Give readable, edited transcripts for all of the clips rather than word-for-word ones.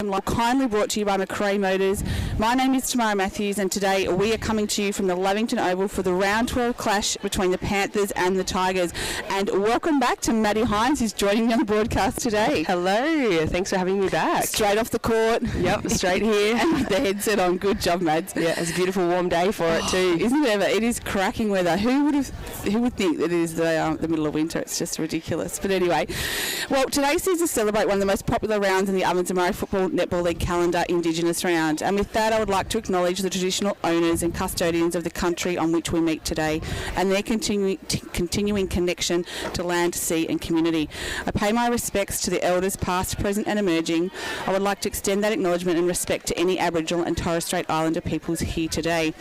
Kindly brought to you by McRae Motors. My name is Tamara Matthews, and today we are coming to you from the Lavington Oval for the round 12 clash between the Panthers and the Tigers. And welcome back to Maddie Hines, who's joining me on the broadcast today. Hello, thanks for having me back. Straight off the court. Yep, straight here. And with the headset on. Good job, Mads. Yeah, it's a beautiful warm day for it too. Isn't it ever? It is cracking weather. Who would think that it is the middle of winter? It's just ridiculous. But anyway, well, today sees us celebrate one of the most popular rounds in the Albury Football Netball League calendar, Indigenous Round. And with that, I would like to acknowledge the traditional owners and custodians of the country on which we meet today and their continuing connection to land, sea and community. I pay my respects to the elders past, present and emerging. I would like to extend that acknowledgement and respect to any Aboriginal and Torres Strait Islander peoples here today.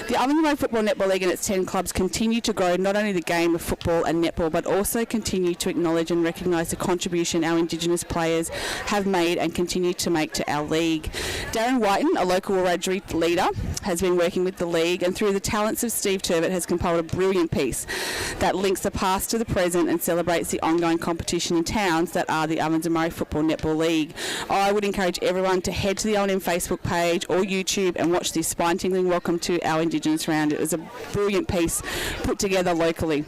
The Albury Football Netball League and its 10 clubs continue to grow not only the game of football and netball, but also continue to acknowledge and recognise the contribution our Indigenous players have made and continue to make to our league. Darren Whiten, a local Wiradjuri leader, has been working with the league and through the talents of Steve Turbot has compiled a brilliant piece that links the past to the present and celebrates the ongoing competition in towns that are the Albury Football Netball League. I would encourage everyone to head to the O&M Facebook page or YouTube and watch this spine-tingling welcome to our Indigenous Round. It was a brilliant piece put together locally.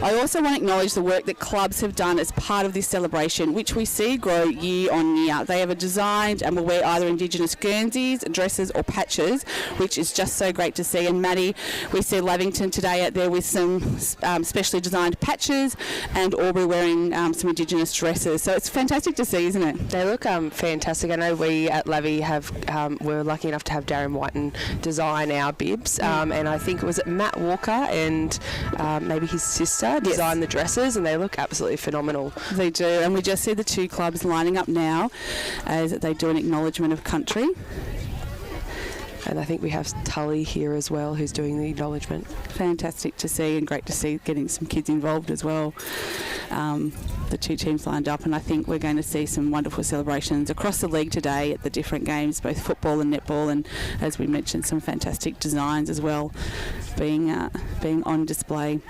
I also want to acknowledge the work that clubs have done as part of this celebration, which we see grow year on year. They have designed and will wear either Indigenous Guernseys, dresses or patches, which is just so great to see. And Maddie, we see Lavington today out there with some specially designed patches and Albury wearing some Indigenous dresses. So it's fantastic to see, isn't it? They look fantastic. I know we at Lavy we're lucky enough to have Darren Whiten design our bibs, and I think it was Matt Walker and maybe his sister design the dresses, and they look absolutely phenomenal. They do, and we just see the two clubs lining up now as they do an acknowledgement of country. And I think we have Tully here as well, who's doing the acknowledgement. Fantastic to see, and great to see getting some kids involved as well. The two teams lined up, and I think we're going to see some wonderful celebrations across the league today at the different games, both football and netball, and as we mentioned, some fantastic designs as well being on display.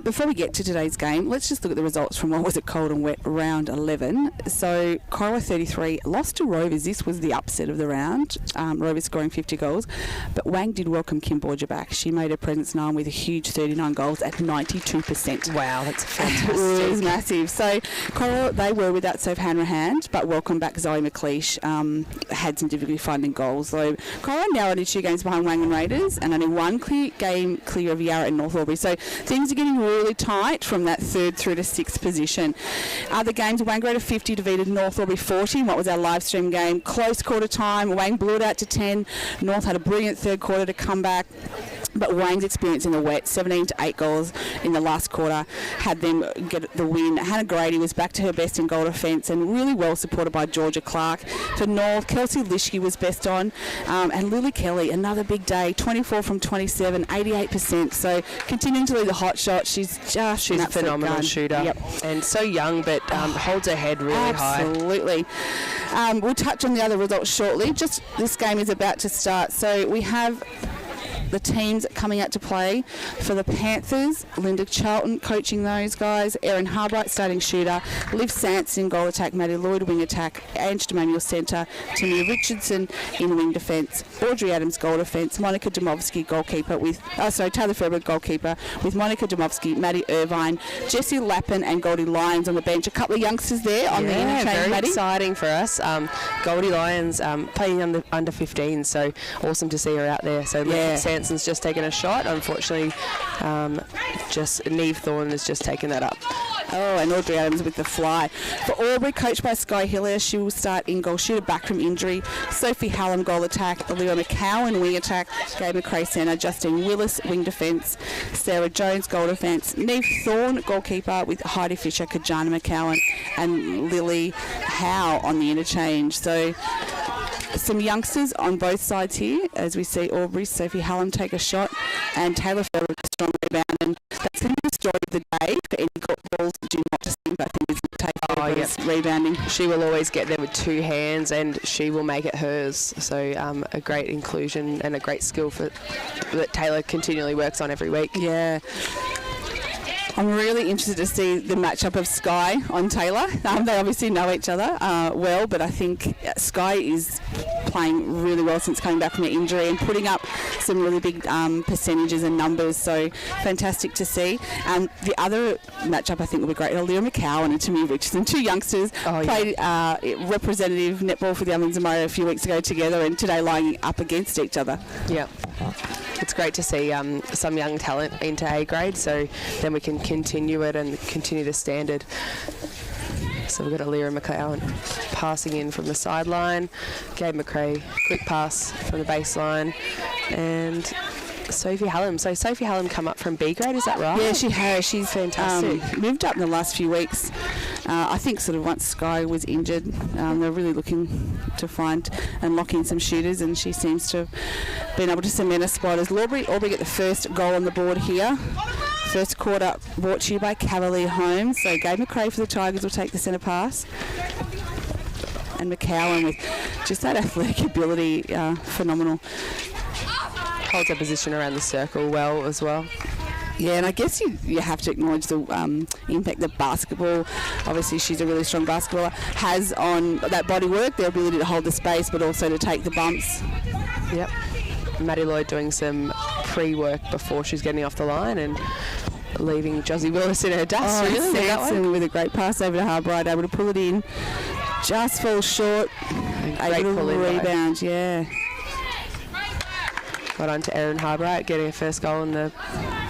Before we get to today's game, let's just look at the results from what was it cold and wet round 11. So Corowa 33 lost to Rovers. This was the upset of the round. Rovers scoring 50 goals, but Wang did welcome Kim Borgia back. She made her presence known with a huge 39 goals at 92%. Wow, that's fantastic. It was massive. So Corowa, they were without Soph Hanrahan, but welcome back Zoe McLeish. Had some difficulty finding goals. So Corowa now only 2 games behind Wang and Raiders, and only 1 game clear of Yarra and North Albury. So things are getting really tight from that 3rd through to 6th position. Other games, Wangaratta 50 defeated North Albury 40 in what was our live stream game. Close quarter time, Wang blew it out to 10. North had a brilliant 3rd quarter to come back. But Wang's experience in the wet, 17 to 8 goals in the last quarter, had them get the win. Hannah Grady was back to her best in goal defence and really well supported by Georgia Clark. For North, Kelsey Lischke was best on, and Lily Kelly, another big day, 24 from 27, 88%. So continuing to lead the hot shot. She's a phenomenal shooter. Yep. And so young, but holds her head really high. Absolutely. We'll touch on the other results shortly. Just this game is about to start. So we have the teams coming out to play for the Panthers. Linda Charlton coaching those guys. Erin Harbright starting shooter. Liv Sanson goal attack. Maddie Lloyd wing attack. Ange Demanuel centre. Timmy Richardson in wing defence. Audrey Adams goal defence. Monica Domovsky goalkeeper with Taylor Ferber goalkeeper with Monica Domovsky, Maddie Irvine, Jessie Lappin and Goldie Lyons on the bench. A couple of youngsters there on the interchange. Very Maddie. Exciting for us. Goldie Lyons playing under 15, so awesome to see her out there. So Sanson's just taken a shot. Unfortunately, just Neve Thorne has just taken that up. Oh, and Audrey Adams with the fly. For Albury, coached by Sky Hillier, she will start in goal. Shooter back from injury. Sophie Hallam goal attack. Olivia McCowan wing attack. Gabe McRae centre. Justine Willis wing defence. Sarah Jones goal defence. Neve Thorne goalkeeper with Heidi Fisher, Kajana McCowan and Lily Howe on the interchange. So some youngsters on both sides here as we see Albury, Sophie Hallam take a shot and Taylor Ferber with a strong rebound, and that's going to be the story of the day for any balls that do not just think, but I think it's Taylor rebounding. She will always get there with 2 hands and she will make it hers. So a great inclusion and a great skill that Taylor continually works on every week. Yeah. I'm really interested to see the matchup of Sky on Taylor. They obviously know each other well, but I think Sky is playing really well since coming back from her injury and putting up some really big percentages and numbers, so fantastic to see. And the other matchup I think will be great, Leah McCowan and Tammy Richardson, two youngsters, played representative netball for the Ovens and Murray a few weeks ago together, and today lying up against each other. Yeah. It's great to see some young talent into A grade, so then we can continue it and continue the standard. So we've got Leah McCowan passing in from the sideline, Gabe McRae, quick pass from the baseline, and Sophie Hallam. So Sophie Hallam come up from B grade, is that right? Yeah, she has. She's fantastic. Moved up in the last few weeks. I think sort of once Sky was injured, they're really looking to find and lock in some shooters, and she seems to have been able to cement a spot as Albury get the first goal on the board here. First quarter brought to you by Cavalier Homes. So Gabe McRae for the Tigers will take the centre pass. And McCowan with just that athletic ability, phenomenal. Holds her position around the circle well as well. Yeah, and I guess you have to acknowledge the impact that basketball, obviously she's a really strong basketballer, has on that body work, the ability to hold the space but also to take the bumps. Yep. Maddie Lloyd doing some pre-work before she's getting off the line and leaving Josie Willis in her dust. And with a great pass over to Harbright, able to pull it in, just falls short, able to rebound, yeah. Got on to Erin Harbright, getting her first goal on the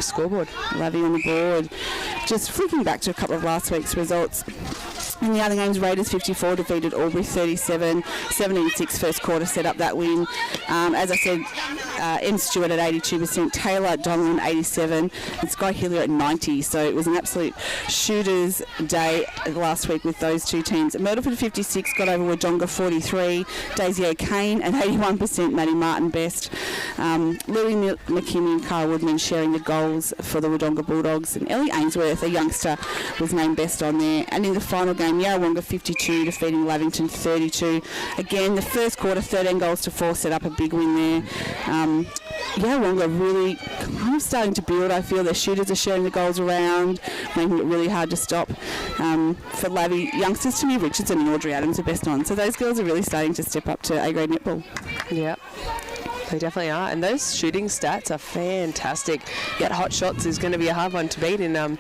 scoreboard. Lavie on the board. Just flicking back to a couple of last week's results. In the other games, Raiders 54 defeated Albury 37, 17-6 first quarter set up that win. As I said, M. Stewart at 82%, Taylor Donlan 87, and Sky Hillier at 90. So it was an absolute shooters day last week with those two teams. Myrtleford 56 got over Wodonga 43, Daisy O'Kane at 81%, Maddie Martin best. Lily McKinney and Cara Woodman sharing the goals for the Wodonga Bulldogs, and Ellie Ainsworth, a youngster, was named best on there. And in the final game, Yarrawonga 52 defeating Lavington 32. Again, the first quarter, 13 goals to 4, set up a big win there. Yarrawonga really kind of starting to build. I feel their shooters are sharing the goals around, making it really hard to stop. For Lavie, youngsters Tammy Richardson and Audrey Adams are best on. So those girls are really starting to step up to A-grade netball. Yep. They definitely are, and those shooting stats are fantastic. That hot shots is going to be a hard one to beat in A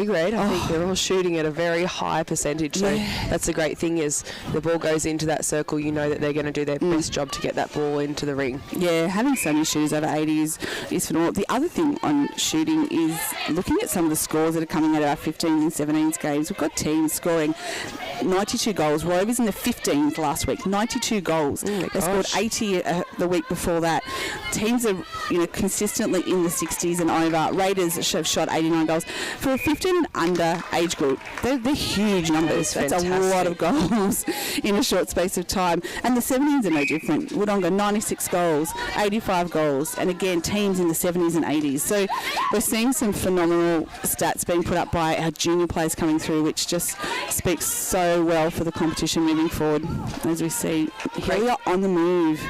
grade. I think they're all shooting at a very high percentage. So that's the great thing, is the ball goes into that circle. You know that they're going to do their best job to get that ball into the ring. Yeah, having so many shooters over 80 is phenomenal. The other thing on shooting is looking at some of the scores that are coming out of our 15s and 17s games. We've got teams scoring 92 goals. Rovers in the 15th last week, 92 goals. They scored 80 the week before that. Teams are consistently in the 60s and over. Raiders have shot 89 goals. For a 15 and under age group, they're huge numbers. That's a lot of goals in a short space of time. And the 17s are no different. Wodonga 96 goals, 85 goals, and again teams in the 70s and 80s. So we're seeing some phenomenal stats being put up by our junior players coming through, which just speaks so well for the competition moving forward. As we see Hillier on the move.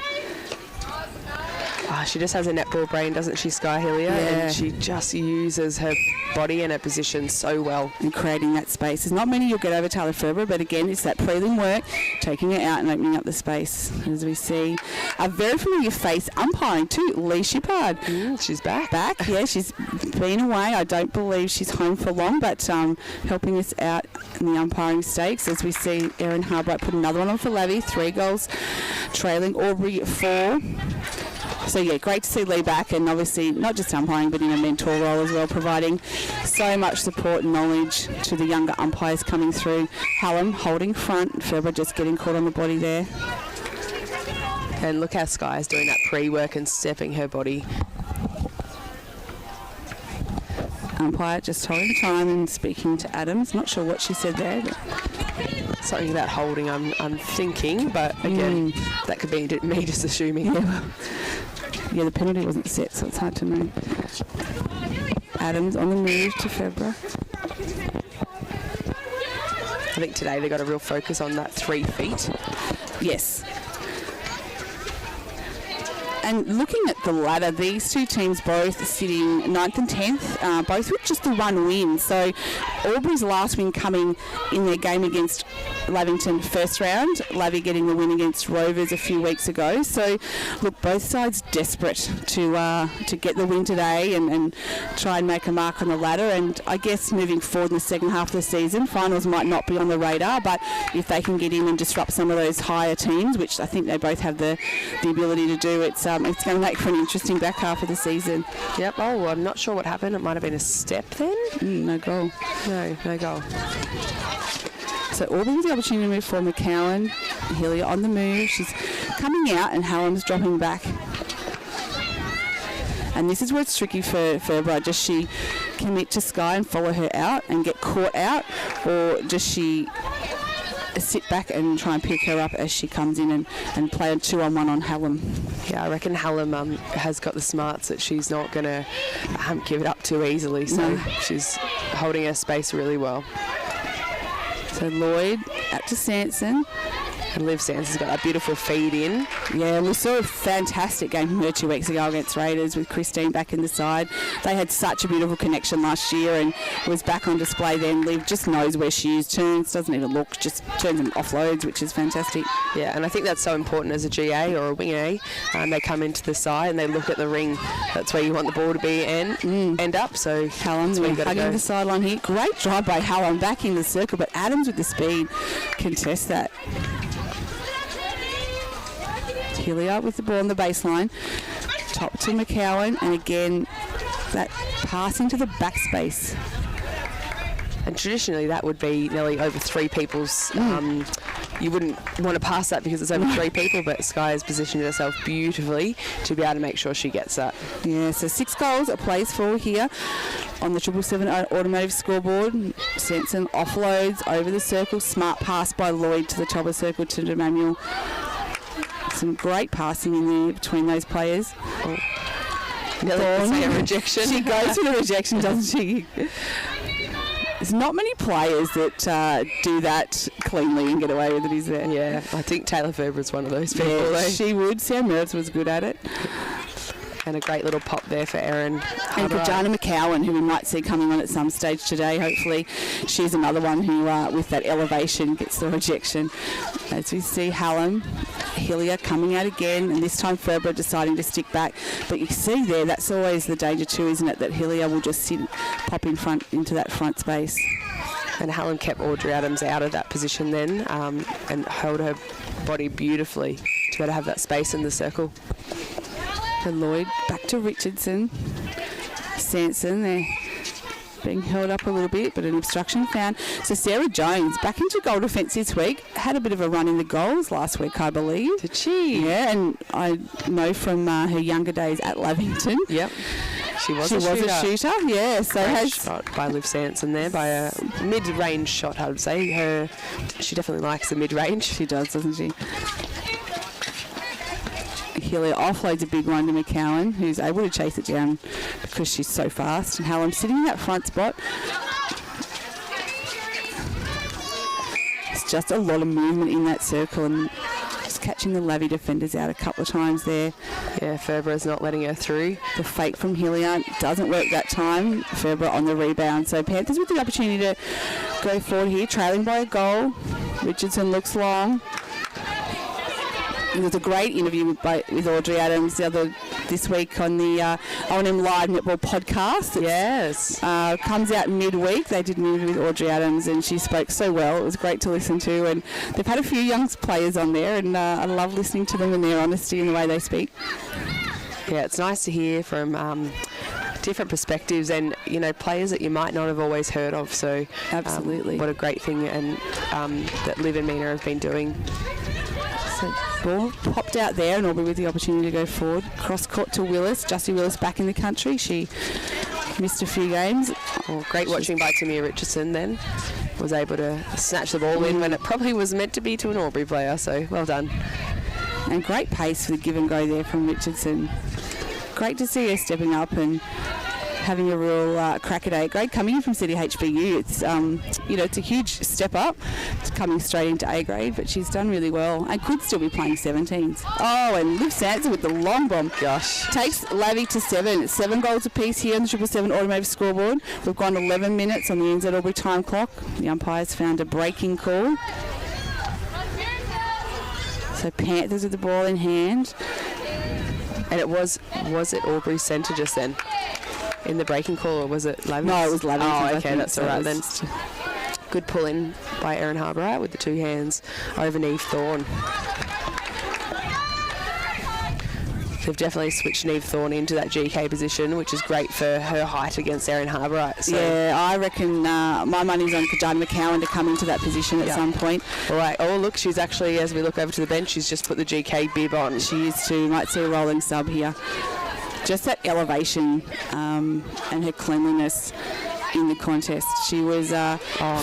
She just has a netball brain, doesn't she, Sky Hillier? Yeah. And she just uses her body and her position so well. And creating that space. There's not many you'll get over Taylor Ferber, but again, it's that prelim work, taking it out and opening up the space. As we see a very familiar face umpiring too, Lee Shippard. She's back. Yeah, she's been away. I don't believe she's home for long, but helping us out in the umpiring stakes. As we see Erin Harbright put another one on for Lavie, 3 goals, trailing Albury 4. So yeah, great to see Lee back, and obviously not just umpiring but in a mentor role as well, providing so much support and knowledge to the younger umpires coming through. Hallam holding front, Ferber just getting caught on the body there. And look how Sky's doing that pre-work and stepping her body. Umpire just holding time and speaking to Adams. Not sure what she said there, but something about holding, I'm thinking, but again, that could be me just assuming. Yeah, the penalty wasn't set, so it's hard to know. Adams on the move to Febra. I think today they got a real focus on that 3 feet. Yes. And looking at the ladder, these two teams both sitting 9th and 10th, both with just the one win. So Albury's last win coming in their game against Lavington first round, Lavy getting the win against Rovers a few weeks ago. So look, both sides desperate to get the win today and try and make a mark on the ladder. And I guess moving forward in the second half of the season, finals might not be on the radar, but if they can get in and disrupt some of those higher teams, which I think they both have the ability to do, it's going to make for an interesting back half of the season. Yep. Oh, I'm not sure what happened. It might have been a step then. No goal. No goal. So Auburn with the opportunity to move for McCowan. Helia on the move. She's coming out and Hallam's dropping back. And this is where it's tricky for Ferber. Does she commit to Sky and follow her out and get caught out, or does she sit back and try and pick her up as she comes in and play a 2-on-1 on Hallam? Yeah, I reckon Hallam has got the smarts that she's not going to give it up too easily, so she's holding her space really well. So Lloyd out to Sanson. And Liv Sanson's got that beautiful feed in. Yeah, we saw a fantastic game from her 2 weeks ago against Raiders with Christine back in the side. They had such a beautiful connection last year and was back on display then. Liv just knows where she is, turns, doesn't even look, just turns and offloads, which is fantastic. Yeah, and I think that's so important as a GA or a wing A. They come into the side and they look at the ring. That's where you want the ball to be and end up. So Hallam's hugging the sideline here. Great drive by Hallam back in the circle, but Adams with the speed contest that. Helia with the ball on the baseline. Top to McCowan, and again, that passing to the back space. And traditionally that would be nearly over 3 people's. You wouldn't want to pass that because it's over 3 people, but Sky has positioned herself beautifully to be able to make sure she gets that. Yeah, so 6 goals it plays for here on the 777 automotive scoreboard. Sanson offloads over the circle. Smart pass by Lloyd to the top of the circle to Emmanuel. Some great passing in there between those players. A rejection. She goes for the rejection, doesn't she? There's not many players that do that cleanly and get away with it, is there? Yeah, I think Taylor Ferber is one of those people. Yeah, she would. Sam Mervs was good at it. And a great little pop there for Erin. And Kajana McCowan, who we might see coming on at some stage today, hopefully. She's another one who, with that elevation, gets the rejection. As we see Hallam, Helia coming out again, and this time Ferber deciding to stick back. But you see there, that's always the danger too, isn't it? That Helia will just pop in front into that front space. And Hallam kept Audrey Adams out of that position then and held her body beautifully to be able to have that space in the circle. And Lloyd back to Richardson. Sanson, they're being held up a little bit, but an obstruction found. So Sarah Jones back into goal defence this week. Had a bit of a run in the goals last week, I believe. Did she? Yeah, and I know from her younger days at Lavington. Yep. She was a shooter, yeah. So has shot by Liv Sanson there, by a mid-range shot, I would say. She definitely likes the mid-range. She does, doesn't she? Helia offloads a big one to McCowan, who's able to chase it down because she's so fast. And Hallam sitting in that front spot. It's just a lot of movement in that circle and just catching the Lavy defenders out a couple of times there. Yeah, Ferber is not letting her through. The fake from Helia doesn't work that time. Ferber on the rebound. So Panthers with the opportunity to go forward here, trailing by a goal. Richardson looks long. There was a great interview with Audrey Adams this week on the OMFNL Live Netball podcast. Yes. Comes out midweek. They did an interview with Audrey Adams and she spoke so well. It was great to listen to. And they've had a few young players on there and I love listening to them and their honesty and the way they speak. Yeah, it's nice to hear from different perspectives and, players that you might not have always heard of. So absolutely. What a great thing and that Liv and Mina have been doing. So ball popped out there and Aubrey with the opportunity to go forward. Cross court to Willis. Jussie Willis back in the country. She missed a few games. Great watching by Tamia Richardson then. Was able to snatch the ball in when it probably was meant to be to an Aubrey player, so well done. And great pace for the give and go there from Richardson. Great to see her stepping up and having a real crack at A grade. Coming in from City HBU, it's it's a huge step up. It's coming straight into A grade, but she's done really well and could still be playing 17s. Oh, and Liv Sanson with the long bomb. Gosh. Takes Lavy to 7. It's 7 goals apiece here on the 777 automated scoreboard. We've gone 11 minutes on the NZ Albury time clock. The umpires found a breaking call. So Panthers with the ball in hand. And it was it Albury centre just then? In the breaking call, or was it Lavington? No, it was Lavington. Oh, okay, that's all right then. Good pull in by Erin Harbour with the 2 hands over Neve Thorne. They've definitely switched Neve Thorne into that GK position, which is great for her height against Erin Harbour. So. Yeah, I reckon my money's on Kajana McCowan to come into that position at some point. All right. Oh, look, she's actually, as we look over to the bench, she's just put the GK bib on. She is too. Might see a rolling sub here. Just that elevation and her cleanliness in the contest. She was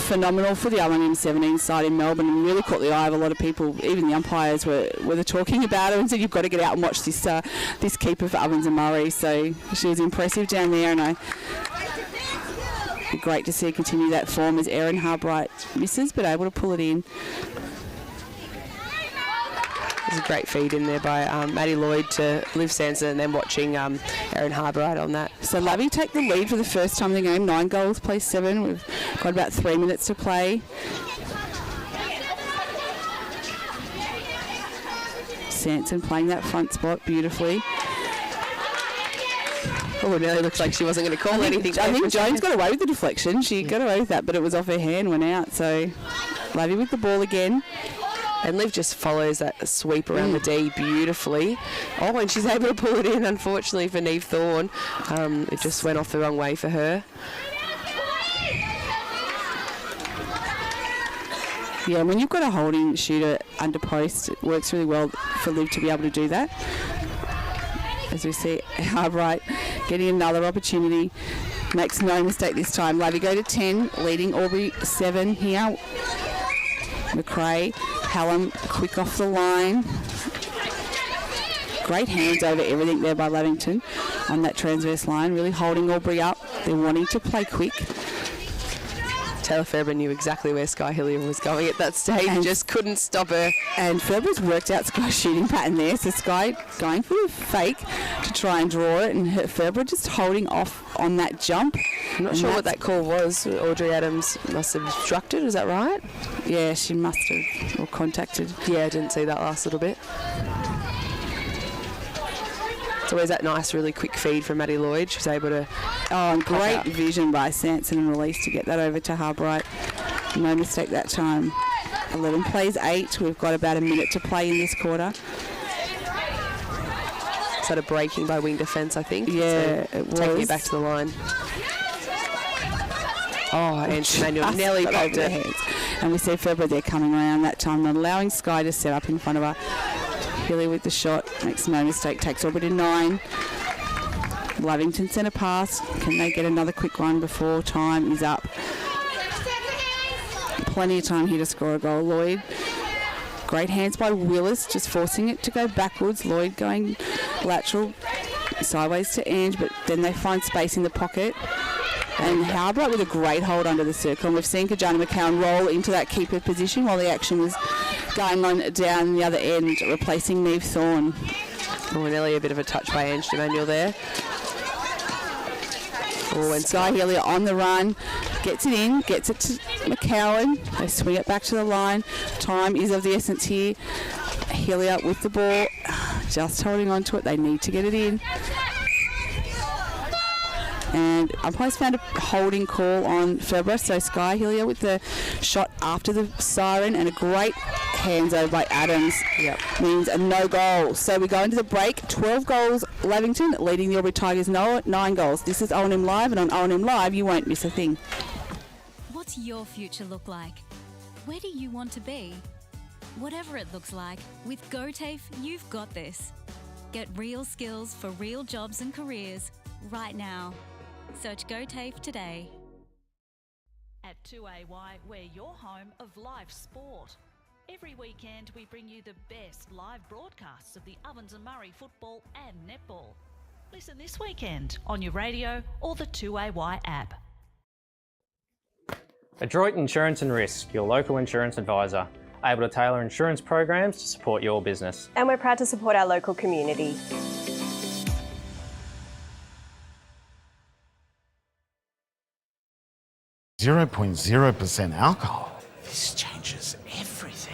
phenomenal for the R17 side in Melbourne and really caught the eye of a lot of people. Even the umpires were talking about her and said, you've got to get out and watch this keeper for Ovens and Murray. So she was impressive down there, and it'd be great to see her continue that form as Erin Harbright misses but able to pull it in. There's a great feed in there by Maddie Lloyd to Liv Sanson, and then watching Erin Harbour right on that. So Lavy take the lead for the first time in the game. 9 goals, plays 7. We've got about 3 minutes to play. Sanson playing that front spot beautifully. Oh, it nearly looked like she wasn't going to call anything. I think Jones got away with the deflection. She got away with that, but it was off her hand, went out. So Lavy with the ball again. And Liv just follows that sweep around the D beautifully. Oh, and she's able to pull it in, unfortunately, for Neve Thorne. It just went off the wrong way for her. Yeah, when you've got a holding shooter under post, it works really well for Liv to be able to do that. As we see Harbright getting another opportunity. Makes no mistake this time. Lavy go to 10, leading Albury 7 here. McRae, Hallam quick off the line. Great hands over everything there by Lavington on that transverse line, really holding Albury up. They're wanting to play quick. Taylor Fairbairn knew exactly where Sky Hillier was going at that stage and just couldn't stop her. And Fairbairn's worked out Sky's shooting pattern there, so Sky going for the fake to try and draw it, and Fairbairn just holding off on that jump. I'm not sure what that call was. Audrey Adams must have obstructed, is that right? Yeah, she must have, or contacted. Yeah, I didn't see that last little bit. It's always that nice, really quick feed from Maddie Lloyd. She's able to... Oh, and great vision by Sanson and release to get that over to Harbright. No mistake that time. 11 plays 8. We've got about a minute to play in this quarter. Is that a breaking by wing defence, I think? Yeah, so it was. Taking it back to the line. Oh, and Manuel nearly poked her hands. And we see Fairbairn there coming around that time, not allowing Sky to set up in front of her. Hilly with the shot, makes no mistake, takes Albury to 9. Lavington centre pass. Can they get another quick one before time is up? Plenty of time here to score a goal. Lloyd. Great hands by Willis, just forcing it to go backwards. Lloyd going lateral, sideways to Ange, but then they find space in the pocket. And Harbright with a great hold under the circle. And we've seen Kajana McCowan roll into that keeper position while the action was going on down the other end, replacing Neve Thorne. Oh, nearly a bit of a touch by Ange Emmanuel there. Oh, and Sky Hillier on the run, gets it in, gets it to McCowan. They swing it back to the line. Time is of the essence here. Hillier with the ball, just holding on to it. They need to get it in. And umpires found a holding call on Fairbairn, so Sky Hillier with the shot after the siren, and a great hands over by Adams. Means a no goal. So we go into the break. 12 goals Lavington, leading the Albury Tigers 9 goals. This is O&M Live, and on O&M Live you won't miss a thing. What's your future look like? Where do you want to be? Whatever it looks like, with GoTAFE you've got this. Get real skills for real jobs and careers right now. Search GoTAFE today. At 2AY, we're your home of live sport. Every weekend we bring you the best live broadcasts of the Ovens and Murray football and netball. Listen this weekend on your radio or the 2AY app. Adroit Insurance and Risk, your local insurance advisor, able to tailor insurance programs to support your business. And we're proud to support our local community. .0% alcohol. This changes everything.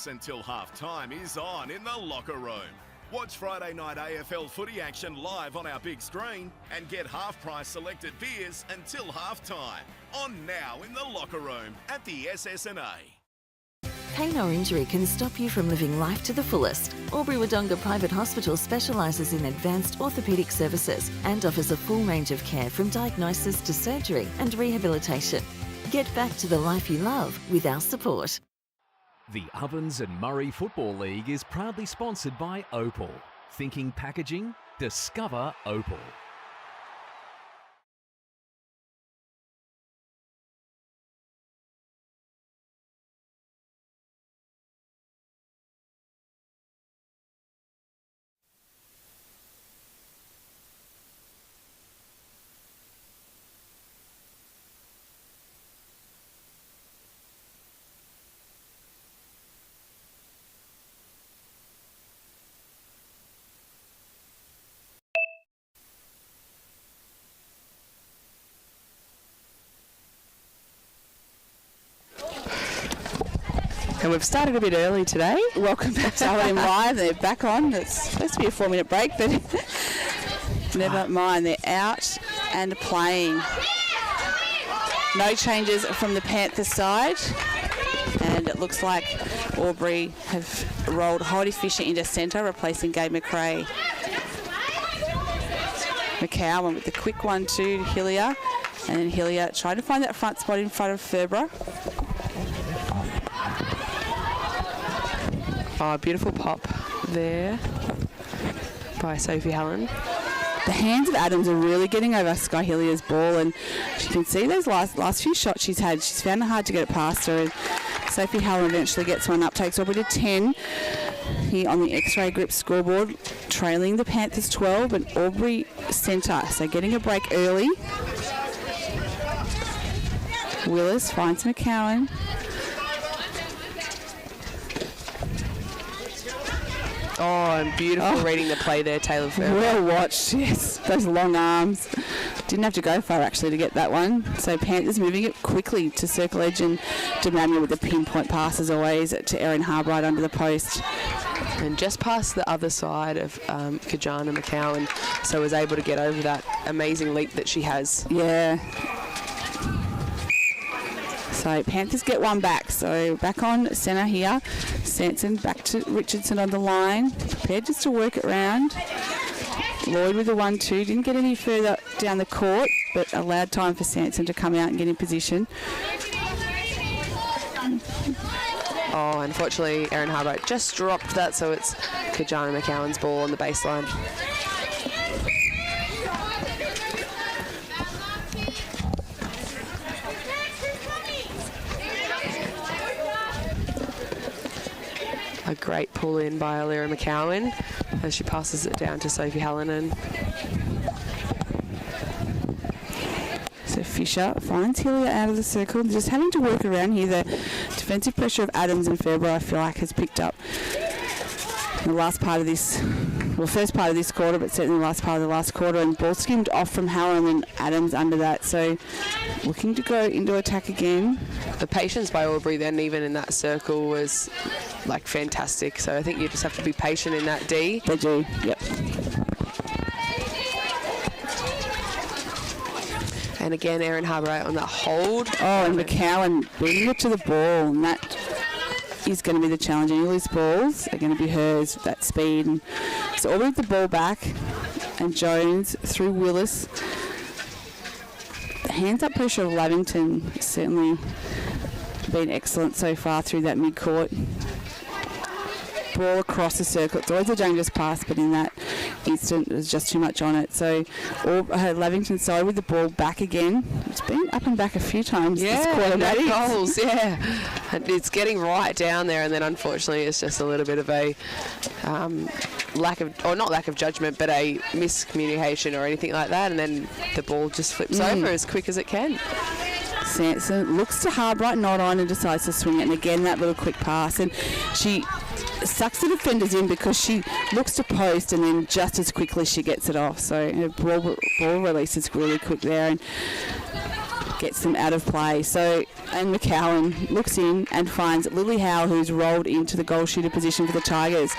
Until half-time is on in the locker room. Watch Friday night AFL footy action live on our big screen and get half-price selected beers until half-time. On now in the locker room at the SS&A. Pain or injury can stop you from living life to the fullest. Albury Wodonga Private Hospital specialises in advanced orthopaedic services and offers a full range of care from diagnosis to surgery and rehabilitation. Get back to the life you love with our support. The Ovens and Murray Football League is proudly sponsored by Opal. Thinking packaging? Discover Opal. And we've started a bit early today. Welcome back to R12 Live. They're back on. It's supposed to be a 4-minute break, but never mind. They're out and playing. No changes from the Panthers side. And it looks like Albury have rolled Holly Fisher into centre, replacing Gabe McRae. McCowan with the quick 1-2 to Hillier. And then Hillier trying to find that front spot in front of Ferber. Oh, beautiful pop there by Sophie Hallen. The hands of Adams are really getting over Sky Hillier's ball, and you can see those last few shots she's had. She's found it hard to get it past her, and Sophie Hallen eventually gets one up, takes Aubrey to 10 here on the X-ray grip scoreboard, trailing the Panthers 12 and Aubrey centre, so getting a break early. Willis finds McCowan. Oh, and beautiful reading the play there, Taylor Ferber. Well watched, yes. Those long arms. Didn't have to go far, actually, to get that one. So Panthers moving it quickly to circle edge, and Demania with the pinpoint pass, as always, to Erin Harbright under the post. And just past the other side of Kajana McCowan, so was able to get over that amazing leap that she has. Yeah. So Panthers get one back. So back on centre here. Sanson back to Richardson on the line. Prepared just to work it round. Lloyd with the 1-2. Didn't get any further down the court, but allowed time for Sanson to come out and get in position. Oh, unfortunately, Erin Harbright just dropped that, so it's Kajana McCowan's ball on the baseline. A great pull in by Alira McCowan as she passes it down to Sophie Hallinan. So Fisher finds Hillier out of the circle. Just having to work around here. The defensive pressure of Adams and Fairbairn, I feel like, has picked up in the last part of this, well, first part of this quarter, but certainly the last part of the last quarter. And ball skimmed off from Hallam and Adams under that. So looking to go into attack again. The patience by Albury then, even in that circle, was like fantastic. So I think you just have to be patient in that D. They do, yep. And again, Erin Harbourite on that hold. Oh, and McCowan beating it to the ball, and that is going to be the challenge. And all these balls are going to be hers, that speed. And so Albury with the ball back, and Jones through Willis. The hands-up pressure of Lavington has certainly been excellent so far through that mid-court. Ball across the circle. It's always a dangerous pass, but in that instant, there's just too much on it. So Lavington side with the ball back again. It's been up and back a few times this quarter. No goals, yeah. And it's getting right down there, and then unfortunately it's just a little bit of a lack of judgment, but a miscommunication or anything like that, and then the ball just flips over as quick as it can. Sanson looks to Harbright, not on, and decides to swing it. And again, that little quick pass. And she sucks the defenders in because she looks to post, and then just as quickly she gets it off. So her ball release is really quick there and gets them out of play. So, and McCowan looks in and finds Lily Howe, who's rolled into the goal shooter position for the Tigers.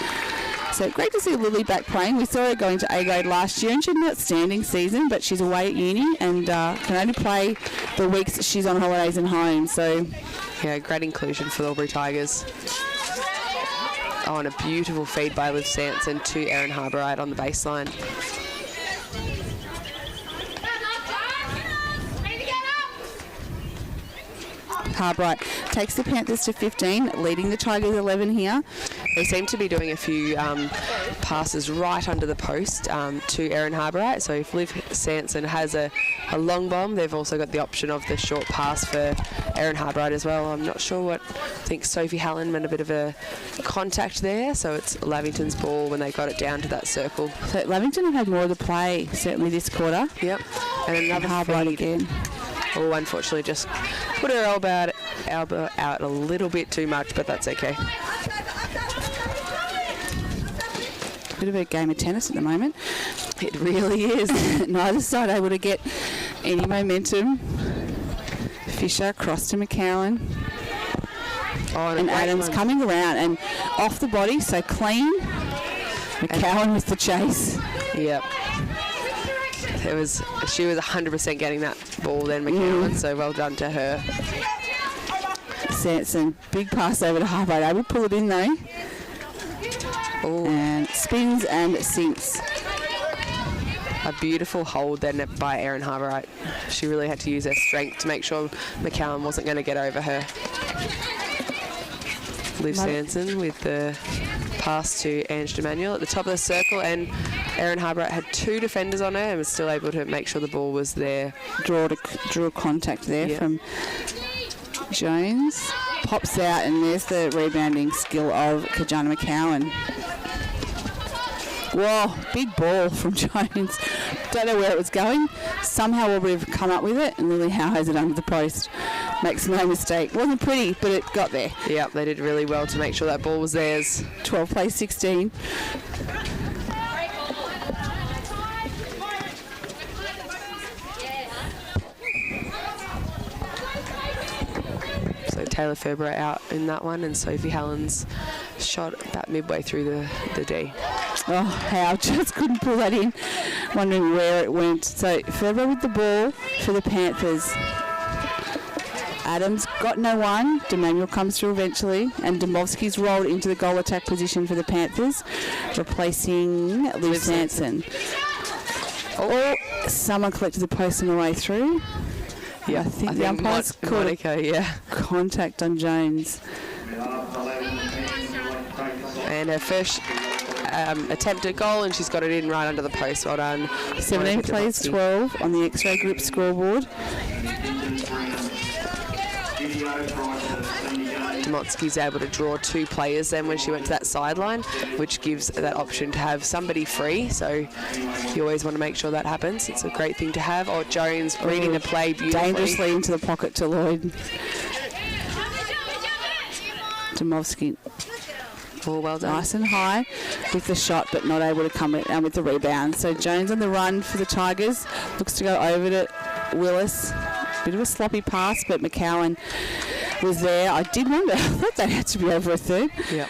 So great to see Lily back playing. We saw her going to A grade last year, and she had an outstanding season, but she's away at uni and can only play the weeks that she's on holidays and home. So, yeah, great inclusion for the Albury Tigers. Oh, and a beautiful feed by Liv Sanson to Erin Harbourite on the baseline. Harbright takes the Panthers to 15, leading the Tigers 11 here. They seem to be doing a few passes right under the post to Erin Harbourite. So if Liv Sanson has a long bomb, they've also got the option of the short pass for Erin Harbourite as well. I'm not sure what. I think Sophie Hallen made a bit of a contact there. So it's Lavington's ball when they got it down to that circle. So Lavington have had more of the play, certainly this quarter. Yep. And another Harbourite again. Oh, unfortunately, just put her elbow out a little bit too much, but that's okay. Bit of a game of tennis at the moment. It really is. Neither side able to get any momentum. Fisher across to McCowan. Oh, and Adams coming around and off the body, so clean. McCowan with the chase. Yep. She was 100% getting that ball then, McCowan, so well done to her. Sanson, big pass over to Harbright. Able to pull it in though. Ooh. And spins and sinks. A beautiful hold then by Erin Harbourite. She really had to use her strength to make sure McCowan wasn't going to get over her. Liv Sanson with the pass to Ange D'Emanuel at the top of the circle, and Erin Harbourite had two defenders on her and was still able to make sure the ball was there. Drew a contact there from Jones. Pops out, and there's the rebounding skill of Kajana McCowan. Whoa, big ball from Jones. Don't know where it was going. Somehow Albury have come up with it, and Lily Howe has it under the post. Makes no mistake. Wasn't pretty, but it got there. Yep, they did really well to make sure that ball was theirs. 12 plays 16. So Taylor Fairbairn out in that one, and Sophie Hallen's shot about midway through the D. Oh, Howe just couldn't pull that in. Wondering where it went. So Fairbairn with the ball for the Panthers. Adams got no one. D'Emanuel comes through eventually, and Domovsky's rolled into the goal attack position for the Panthers, replacing Liv Sanson. Oh, someone collected the post on the way through. Yeah, I think the umpire's called contact on Jones. And her first attempted goal, and she's got it in right under the post. Well done. 17 plays 12 on the X-Ray Group scoreboard. Demotsky's able to draw 2 players then when she went to that sideline, which gives that option to have somebody free. So you always want to make sure that happens. It's a great thing to have. Oh, Jones reading the play beautifully. Dangerously into the pocket to Lloyd. Demotsky. Oh, well done. Nice and high with the shot, but not able to come in with the rebound. So Jones on the run for the Tigers. Looks to go over to Willis. Bit of a sloppy pass, but McCowan was there. I did wonder. I thought that had to be over a third. Yep.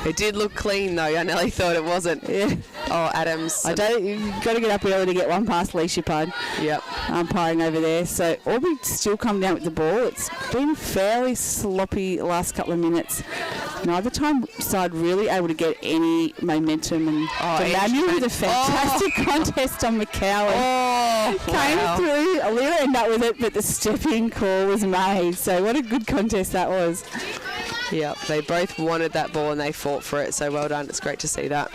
It did look clean, though. I nearly thought it wasn't. Yeah. Oh, Adams. You've got to get up early to get one past Lee Shippard. Yep. Umpiring over there. So Aubrey still come down with the ball. It's been fairly sloppy the last couple of minutes. Neither side really able to get any momentum. And Manuel with a fantastic contest on McCowan. Came through. Alira ended up with it, but the stepping call was made. So what a good contest that was. Yep, they both wanted that ball and they fought for it, so well done. It's great to see that.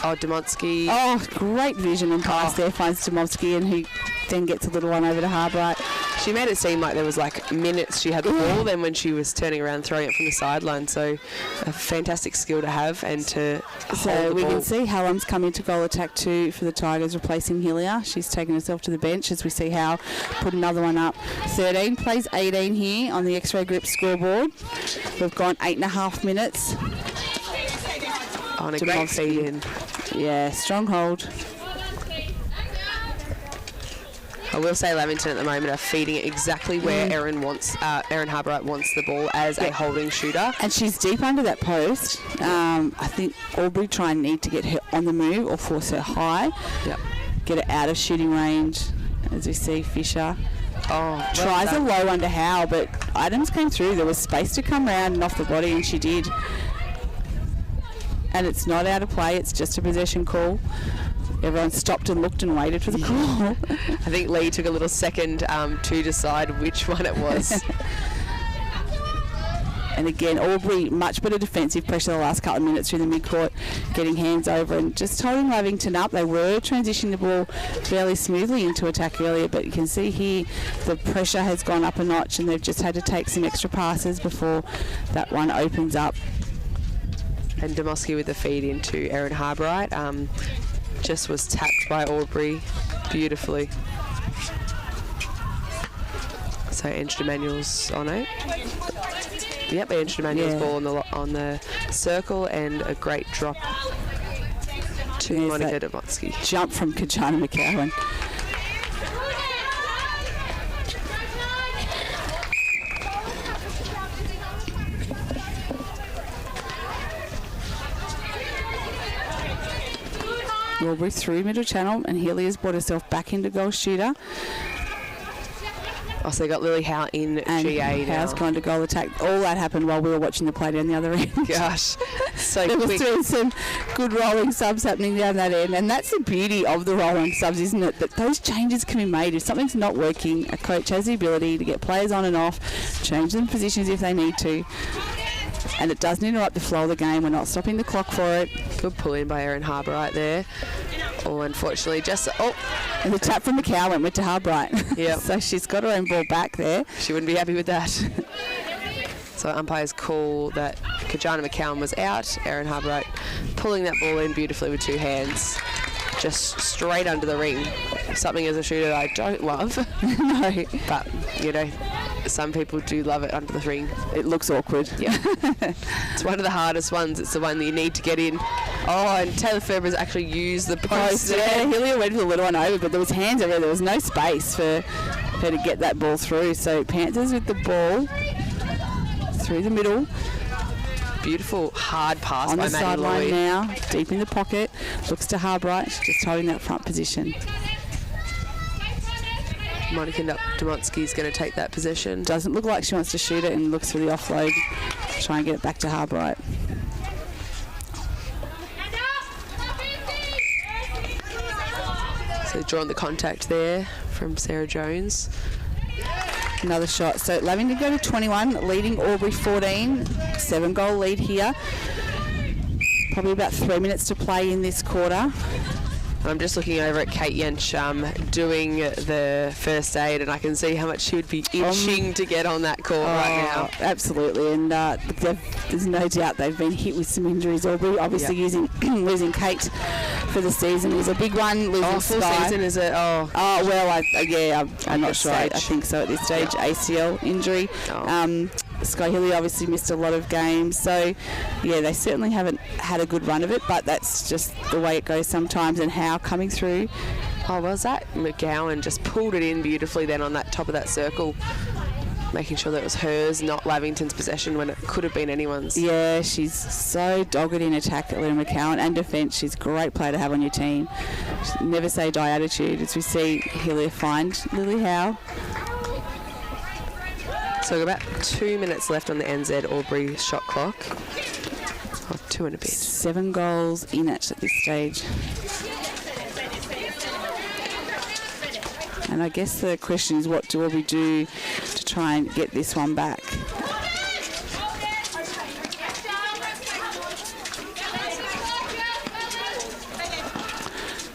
Oh, Demotsky. Oh, great vision and pass there. Finds Demotsky, and he then gets a little one over to Harbright. She made it seem like there was like minutes she had the ball then when she was turning around throwing it from the sideline. So a fantastic skill to have and to hold the we ball. can see Hallam's come into goal attack 2 for the Tigers, replacing Hillier. She's taken herself to the bench as we see Hal put another one up. 13 plays 18 here on the X-Ray Grip scoreboard. We've gone 8.5 minutes. On a great feed in. Yeah, strong hold. I will say Lavington at the moment are feeding it exactly where Erin Harbright wants the ball as a holding shooter. And she's deep under that post. I think Aubrey need to get her on the move or force her high. Yep. Get her out of shooting range, as we see Fisher. Tries a low under Howe, but Adams came through. There was space to come round and off the body, and she did. And it's not out of play, it's just a possession call. Everyone stopped and looked and waited for the call. I think Lee took a little second to decide which one it was. And again, Aubrey, much better defensive pressure the last couple of minutes through the midcourt, getting hands over and just holding Lavington up. They were transitioning the ball fairly smoothly into attack earlier, but you can see here the pressure has gone up a notch and they've just had to take some extra passes before that one opens up. And Demotsky with the feed into Erin Harbright. Just was tapped by Aubrey beautifully. So Angela Manuel's on it. Yep, Angela Manuel's ball on the circle and a great drop to Monica Demotsky. Jump from Kajana McCowan. Aubrey through middle channel, and Healy has brought herself back into goal shooter. Oh, so they got Lily Howe in and GA now. Howe's gone to goal attack. All that happened while we were watching the play down the other end. Gosh, so there quick. was some good rolling subs happening down that end, and that's the beauty of the rolling subs, isn't it? That those changes can be made. If something's not working, a coach has the ability to get players on and off, change them positions if they need to. And it doesn't interrupt the flow of the game. We're not stopping the clock for it. Good pull in by Erin Harbright there. Oh, unfortunately, and the tap from McCowan went to Harbright. Yeah. So she's got her own ball back there. She wouldn't be happy with that. So umpires call that Kajana McCowan was out. Erin Harbright pulling that ball in beautifully with 2 hands. Just straight under the ring. Something as a shooter I don't love. No. But, you know, some people do love it under the ring. It looks awkward. Yeah. It's one of the hardest ones. It's the one that you need to get in. Oh, and Taylor Ferber's actually used the post. Yeah, Hillier went for the little one over, but there was hands over there. There was no space for her to get that ball through. So Panthers with the ball through the middle. Beautiful hard pass on by the Maddie sideline Lloyd. Now, deep in the pocket. Looks to Harbright, just holding that front position. Monica Demotsky's going to take that position. Doesn't look like she wants to shoot it and looks for the offload. Try and get it back to Harbright. So drawing the contact there from Sarah Jones. Another shot. So Lavington go to 21, leading Albury 14. 7-goal lead here. Probably about 3 minutes to play in this quarter. I'm just looking over at Kate Yench doing the first aid, and I can see how much she would be itching to get on that court right now. Absolutely, and there's no doubt they've been hit with some injuries. Aubrey, obviously losing Kate for the season is a big one. Losing full Sky. season is it? Oh well, I'm not sure. I think so at this stage. ACL injury. Sky Hilly obviously missed a lot of games, so yeah, they certainly haven't had a good run of it, but that's just the way it goes sometimes. And Howe coming through. Oh, was that McGowan just pulled it in beautifully then on that top of that circle, making sure that it was hers, not Lavington's possession when it could have been anyone's. Yeah, she's so dogged in attack, Lynn McCowan, and defence. She's a great player to have on your team. Never say die attitude, as we see Hilly find Lily Howe. So about 2 minutes left on the NZ Albury shot clock. 2 and a bit. 7 goals in it at this stage. And I guess the question is, what do Albury do to try and get this one back?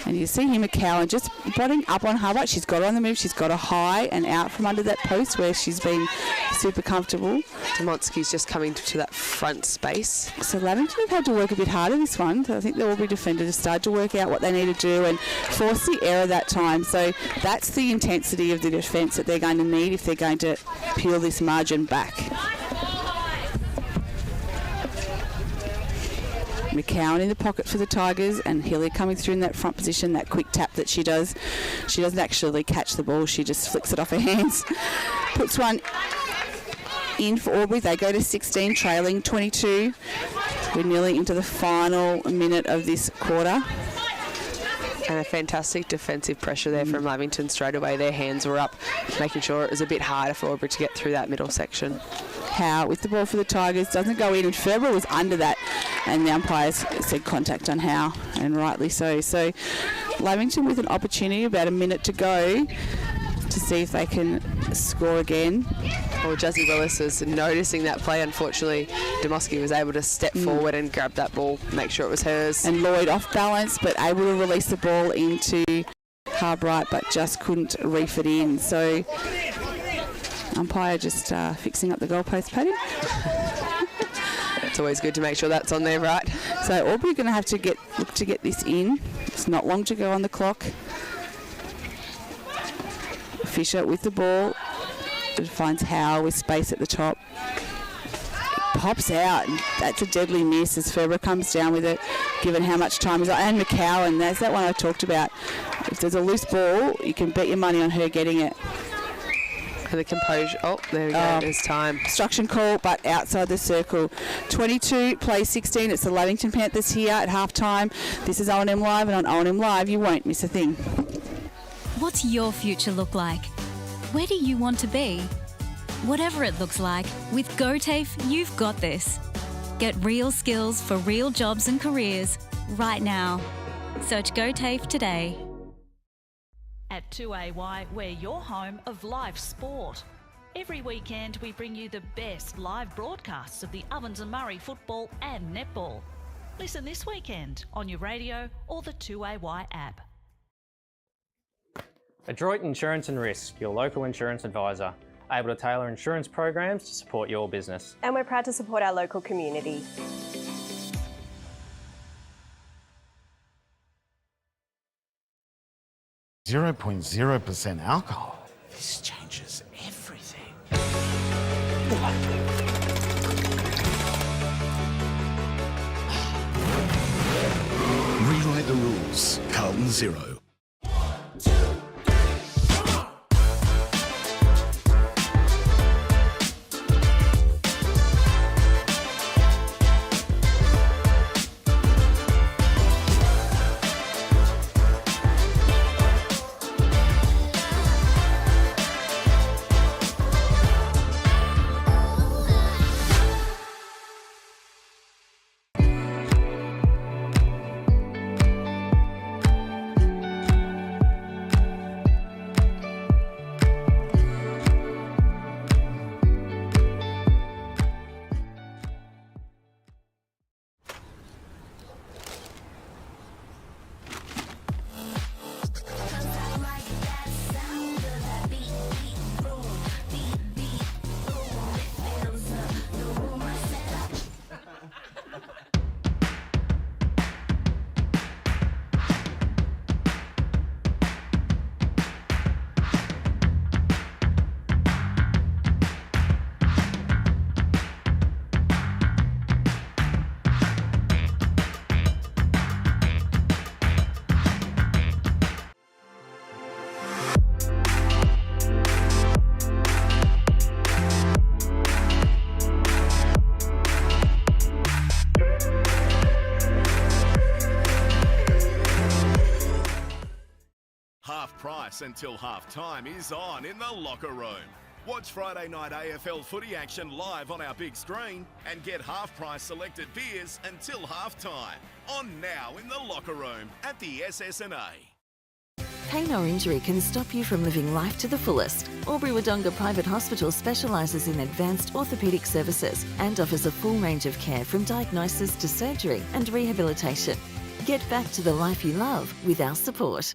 And you see here McCowan just botting up on Hubbard. She's got her on the move. She's got a high and out from under that post where she's been super comfortable. Demonsky's just coming to that front space. So Lavington have had to work a bit harder this one. So I think the Albury defenders have started to work out what they need to do and force the error that time. So that's the intensity of the defence that they're going to need if they're going to peel this margin back. McCowan in the pocket for the Tigers, and Hilly coming through in that front position, that quick tap that she does. She doesn't actually catch the ball, she just flicks it off her hands. Puts one in for Aubrey. They go to 16, trailing 22. We're nearly into the final minute of this quarter. And a fantastic defensive pressure there from Lavington straight away. Their hands were up, making sure it was a bit harder for Aubrey to get through that middle section. Howe with the ball for the Tigers, doesn't go in, and Ferber was under that, and the umpires said contact on Howe, and rightly so. So Lavington with an opportunity, about a minute to go, to see if they can score again. Well, Jazzy Willis was noticing that play. Unfortunately, Demosky was able to step forward and grab that ball, make sure it was hers. And Lloyd off balance, but able to release the ball into Harbright, but just couldn't reef it in. So umpire just fixing up the goalpost, Paddy. It's always good to make sure that's on there, right? So Aubrey are going to have to look to get this in. It's not long to go on the clock. Fisher with the ball. It finds Howe with space at the top. It pops out, and that's a deadly miss as Ferber comes down with it, given how much time is on. And McCowan, that's that one I talked about. If there's a loose ball, you can bet your money on her getting it. And the composure. Oh, there we go. There's time. Obstruction call, but outside the circle. 22 plays 16. It's the Lavington Panthers here at halftime. This is O&M Live, and on O&M Live, you won't miss a thing. What's your future look like? Where do you want to be? Whatever it looks like, with GoTAFE, you've got this. Get real skills for real jobs and careers right now. Search GoTAFE today. At 2AY, we're your home of live sport. Every weekend we bring you the best live broadcasts of the Ovens and Murray football and netball. Listen this weekend on your radio or the 2AY app. Adroit Insurance and Risk, your local insurance advisor, able to tailor insurance programs to support your business. And we're proud to support our local community. .0% alcohol. This changes everything. Rewrite the rules. Carlton Zero. price until half-time is on in the locker room. Watch Friday night AFL footy action live on our big screen and get half-price selected beers until half-time. On now in the locker room at the SS&A. Pain or injury can stop you from living life to the fullest. Albury Wodonga Private Hospital specialises in advanced orthopaedic services and offers a full range of care from diagnosis to surgery and rehabilitation. Get back to the life you love with our support.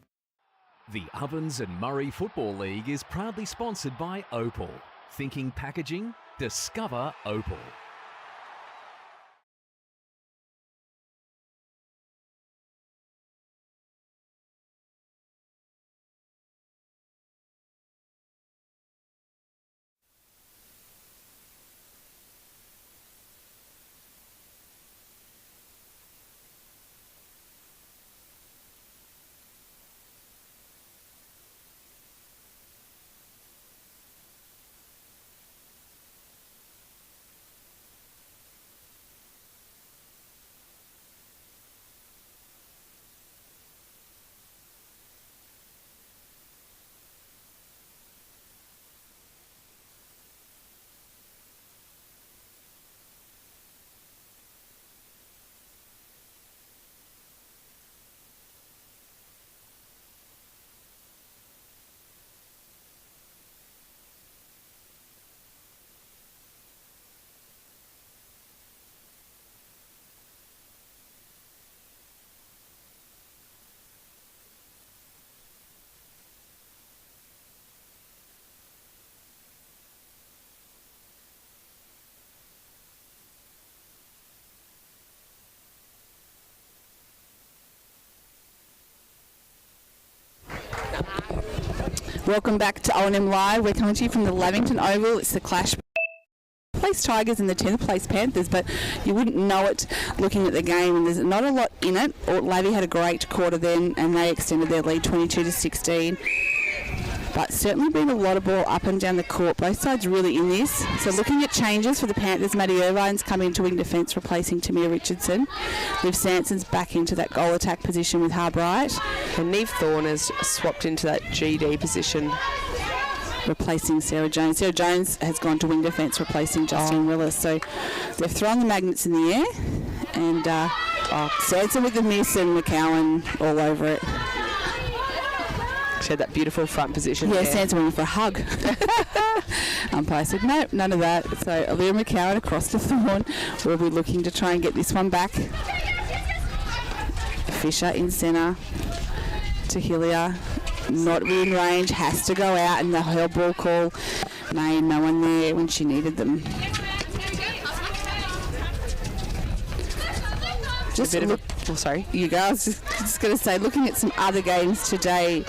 The Ovens and Murray Football League is proudly sponsored by Opal. Thinking packaging? Discover Opal. Welcome back to O&M Live. We're coming to you from the Lavington Oval. It's the clash place Tigers and the 10th place Panthers, but you wouldn't know it looking at the game, and there's not a lot in it. Lavy had a great quarter then, and they extended their lead 22-16. But certainly been a lot of ball up and down the court. Both sides really in this. So looking at changes for the Panthers, Maddie Irvine's come into wing defence, replacing Tamir Richardson. Liv Sanson's back into that goal attack position with Harbright. And Neve Thorne has swapped into that GD position, replacing Sarah Jones. Sarah Jones has gone to wing defence, replacing Justine Willis. So they've thrown the magnets in the air, and Sanson with the miss and McCowan all over it. She had that beautiful front position. Yeah, Sanson went for a hug. Umpire said, no, none of that. So Aliyah McCowan across to Thorne. We'll be looking to try and get this one back. Fisher in centre to Hillier. Not within range, has to go out, and the hell ball call made no one there when she needed them. Just look, sorry. You guys, just going to say, looking at some other games today,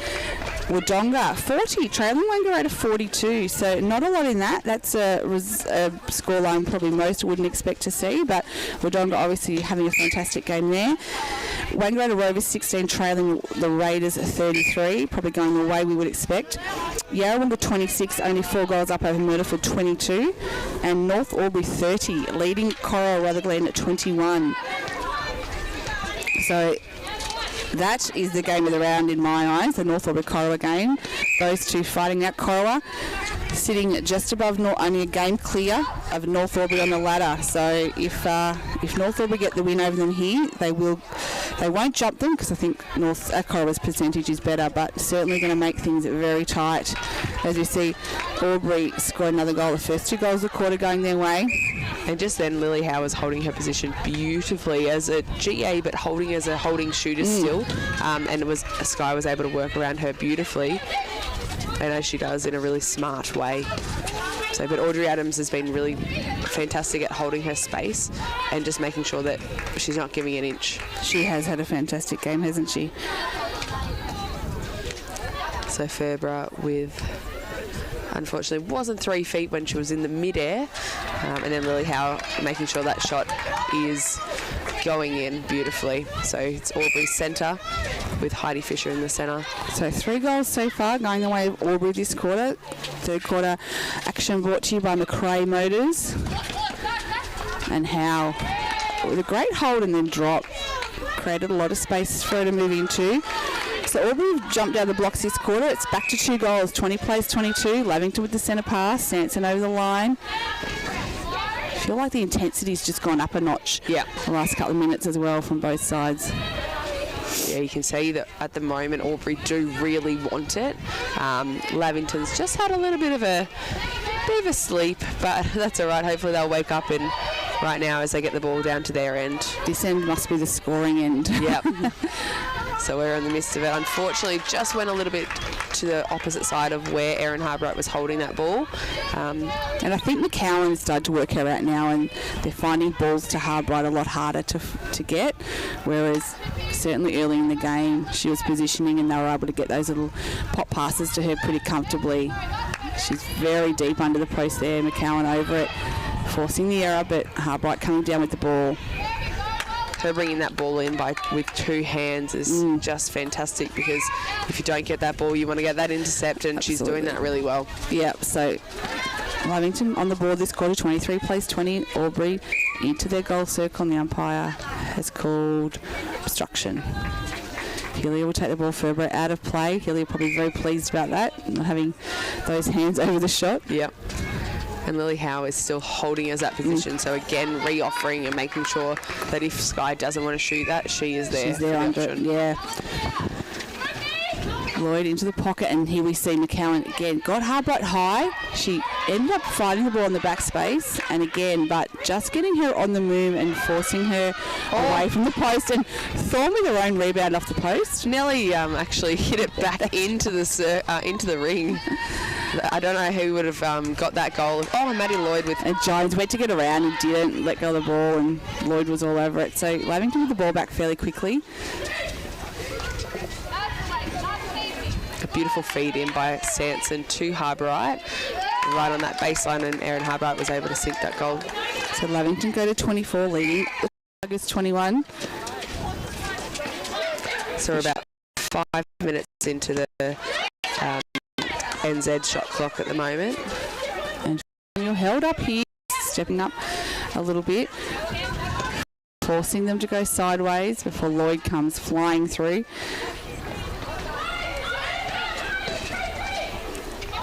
Wodonga 40, trailing Wangaratta 42, so not a lot in that. That's a scoreline probably most wouldn't expect to see, but Wodonga obviously having a fantastic game there. Wangaratta Rovers 16, trailing the Raiders 33, probably going the way we would expect. Yarrawonga 26, only 4 goals up over Myrtleford 22, and North Albury 30, leading Coral Rutherglen at 21. So that is the game of the round in my eyes, the North Albury Corowa game. Those two fighting out. Corowa sitting just above, only a game clear of North Albury on the ladder. So if North Albury get the win over them here, they won't jump them, because I think Corowa's percentage is better, but certainly going to make things very tight. As we see, Albury score another goal. The first 2 goals of the quarter going their way. And just then Lily Howe was holding her position beautifully as a GA, but holding as a holding shooter still. And Sky was able to work around her beautifully, and as she does in a really smart way. So, but Audrey Adams has been really fantastic at holding her space and just making sure that she's not giving an inch. She has had a fantastic game, hasn't she? So Ferbra unfortunately wasn't 3 feet when she was in the mid-air, and then Lily Howe making sure that shot is going in beautifully. So it's Albury's centre with Heidi Fisher in the centre. So 3 goals so far going the way of Albury this quarter. Third quarter action brought to you by McRae Motors. And Howe with a great hold and then drop. Created a lot of space for her to move into. So Albury have jumped out of the blocks this quarter. It's back to 2 goals. 20 plays 22. Lavington with the centre pass. Sanson over the line. I feel like the intensity's just gone up a notch. Yeah. The last couple of minutes as well from both sides. Yeah, you can see that at the moment Albury do really want it. Lavington's just had a little bit of a sleep, but that's all right. Hopefully they'll wake up in right now as they get the ball down to their end. This end must be the scoring end. Yep. So we're in the midst of it. Unfortunately, just went a little bit to the opposite side of where Erin Harbright was holding that ball. And I think McCowan has started to work her out now, and they're finding balls to Harbright a lot harder to get, whereas certainly early in the game she was positioning and they were able to get those little pop passes to her pretty comfortably. She's very deep under the post there, McCowan over it, forcing the error, but Harbright coming down with the ball. Her bringing that ball in with 2 hands is just fantastic, because if you don't get that ball, you want to get that intercept, and she's doing that really well. Yep, so Lavington on the board this quarter, 23 plays 20. Albury into their goal circle, and the umpire has called obstruction. Hillier will take the ball further out of play. Hillier probably very pleased about that, not having those hands over the shot. Yep. And Lily Howe is still holding us that position, so again re-offering and making sure that if Sky doesn't want to shoot that, she is there. She's there under it, yeah. Lloyd into the pocket, and here we see McCowan again. Got Harbright high. She ended up fighting the ball in the back space, and again, but just getting her on the move and forcing her away from the post, and Thorne with her own rebound off the post. Nelly actually hit it back into the ring. I don't know who would have got that goal. Oh, Maddie Lloyd with... And Jones went to get around and didn't let go of the ball, and Lloyd was all over it. So Lavington with the ball back fairly quickly. A beautiful feed in by Sanson to Harbright, right on that baseline, and Erin Harbright was able to sink that goal. So Lavington go to 24, leading the Tigers 21. So we're about 5 minutes into the NZ shot clock at the moment. And you're held up here, stepping up a little bit, forcing them to go sideways before Lloyd comes flying through.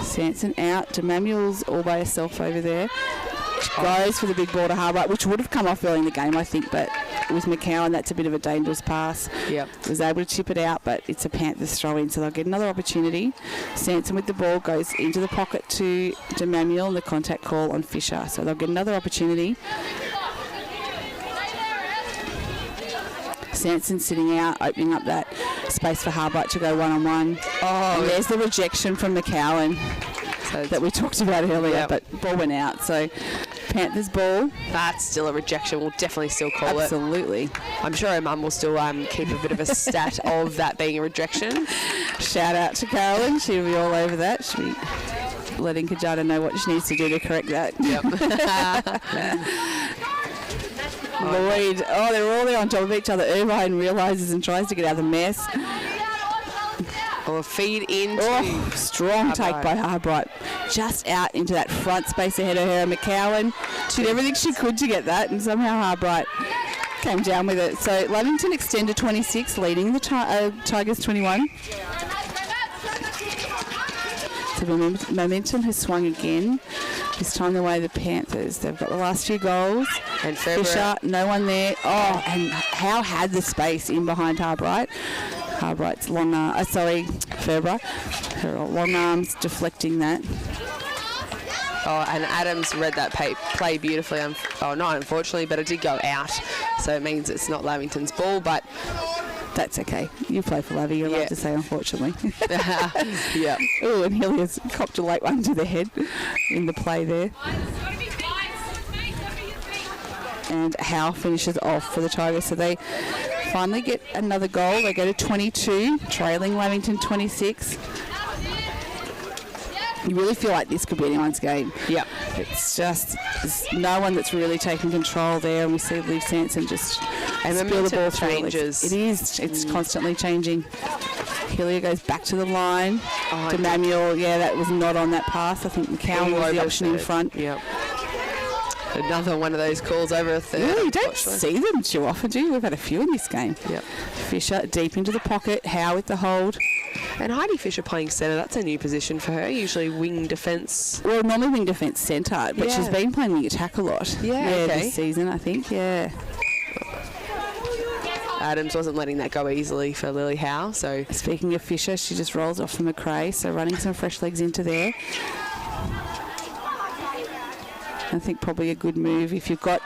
Sanson out. DeManuel's all by herself over there. Goes for the big ball to Harbright, which would have come off early in the game, I think, but with McCowan, that's a bit of a dangerous pass. Yep. Was able to chip it out, but it's a Panthers throw in, so they'll get another opportunity. Sanson with the ball goes into the pocket to DeManuel, and the contact call on Fisher, so they'll get another opportunity. Sanson sitting out, opening up that space for Harbright to go one-on-one. Oh, and there's the rejection from McCowan that we talked about earlier, but ball went out. So Panthers ball. That's still a rejection. We'll definitely still call it. Absolutely. I'm sure her mum will still keep a bit of a stat of that being a rejection. Shout out to Carolyn. She'll be all over that. She'll be letting Kajada know what she needs to do to correct that. Yep. Lloyd, they're all there on top of each other. Irvine realises and tries to get out of the mess. Or feed in. Strong take by Harbright. Just out into that front space ahead of her. McCowan did everything she could to get that, and somehow Harbright came down with it. So Lavington extend to 26, leading the Tigers 21. So the momentum has swung again. This time the way of the Panthers. They've got the last few goals. And Fisher, no one there. Oh, and Howe had the space in behind Harbright. Harbright's long Ferber. Her long arms deflecting that. Oh, and Adams read that play beautifully. Not unfortunately, but it did go out. So it means it's not Lavington's ball, but... That's okay. You play for Lavy, you're allowed to say unfortunately. Yeah. Oh, and Hilliard's copped a late one to the head in the play there. And Howe finishes off for the Tigers. So they finally get another goal. They go to 22, trailing Lavington 26. You really feel like this could be anyone's game. Yeah. It's just there's no one that's really taking control there, and we see Liv Sanson just spill the ball through. Changes. It is. It's constantly changing. Hillier goes back to the line. To Manuel. Yeah, that was not on that pass. I think McCowan was the option in front. Yep. Another one of those calls over a third. Yeah, you don't see them too often, do you? We've had a few in this game. Yep. Fisher deep into the pocket. Howe with the hold. And Heidi Fisher playing centre, that's a new position for her, usually wing defence. Well, normally wing defence centre, but she's been playing wing attack a lot. This season, I think, Adams wasn't letting that go easily for Lily Howe. So speaking of Fisher, she just rolls off for McRae, so running some fresh legs into there. I think probably a good move if you've got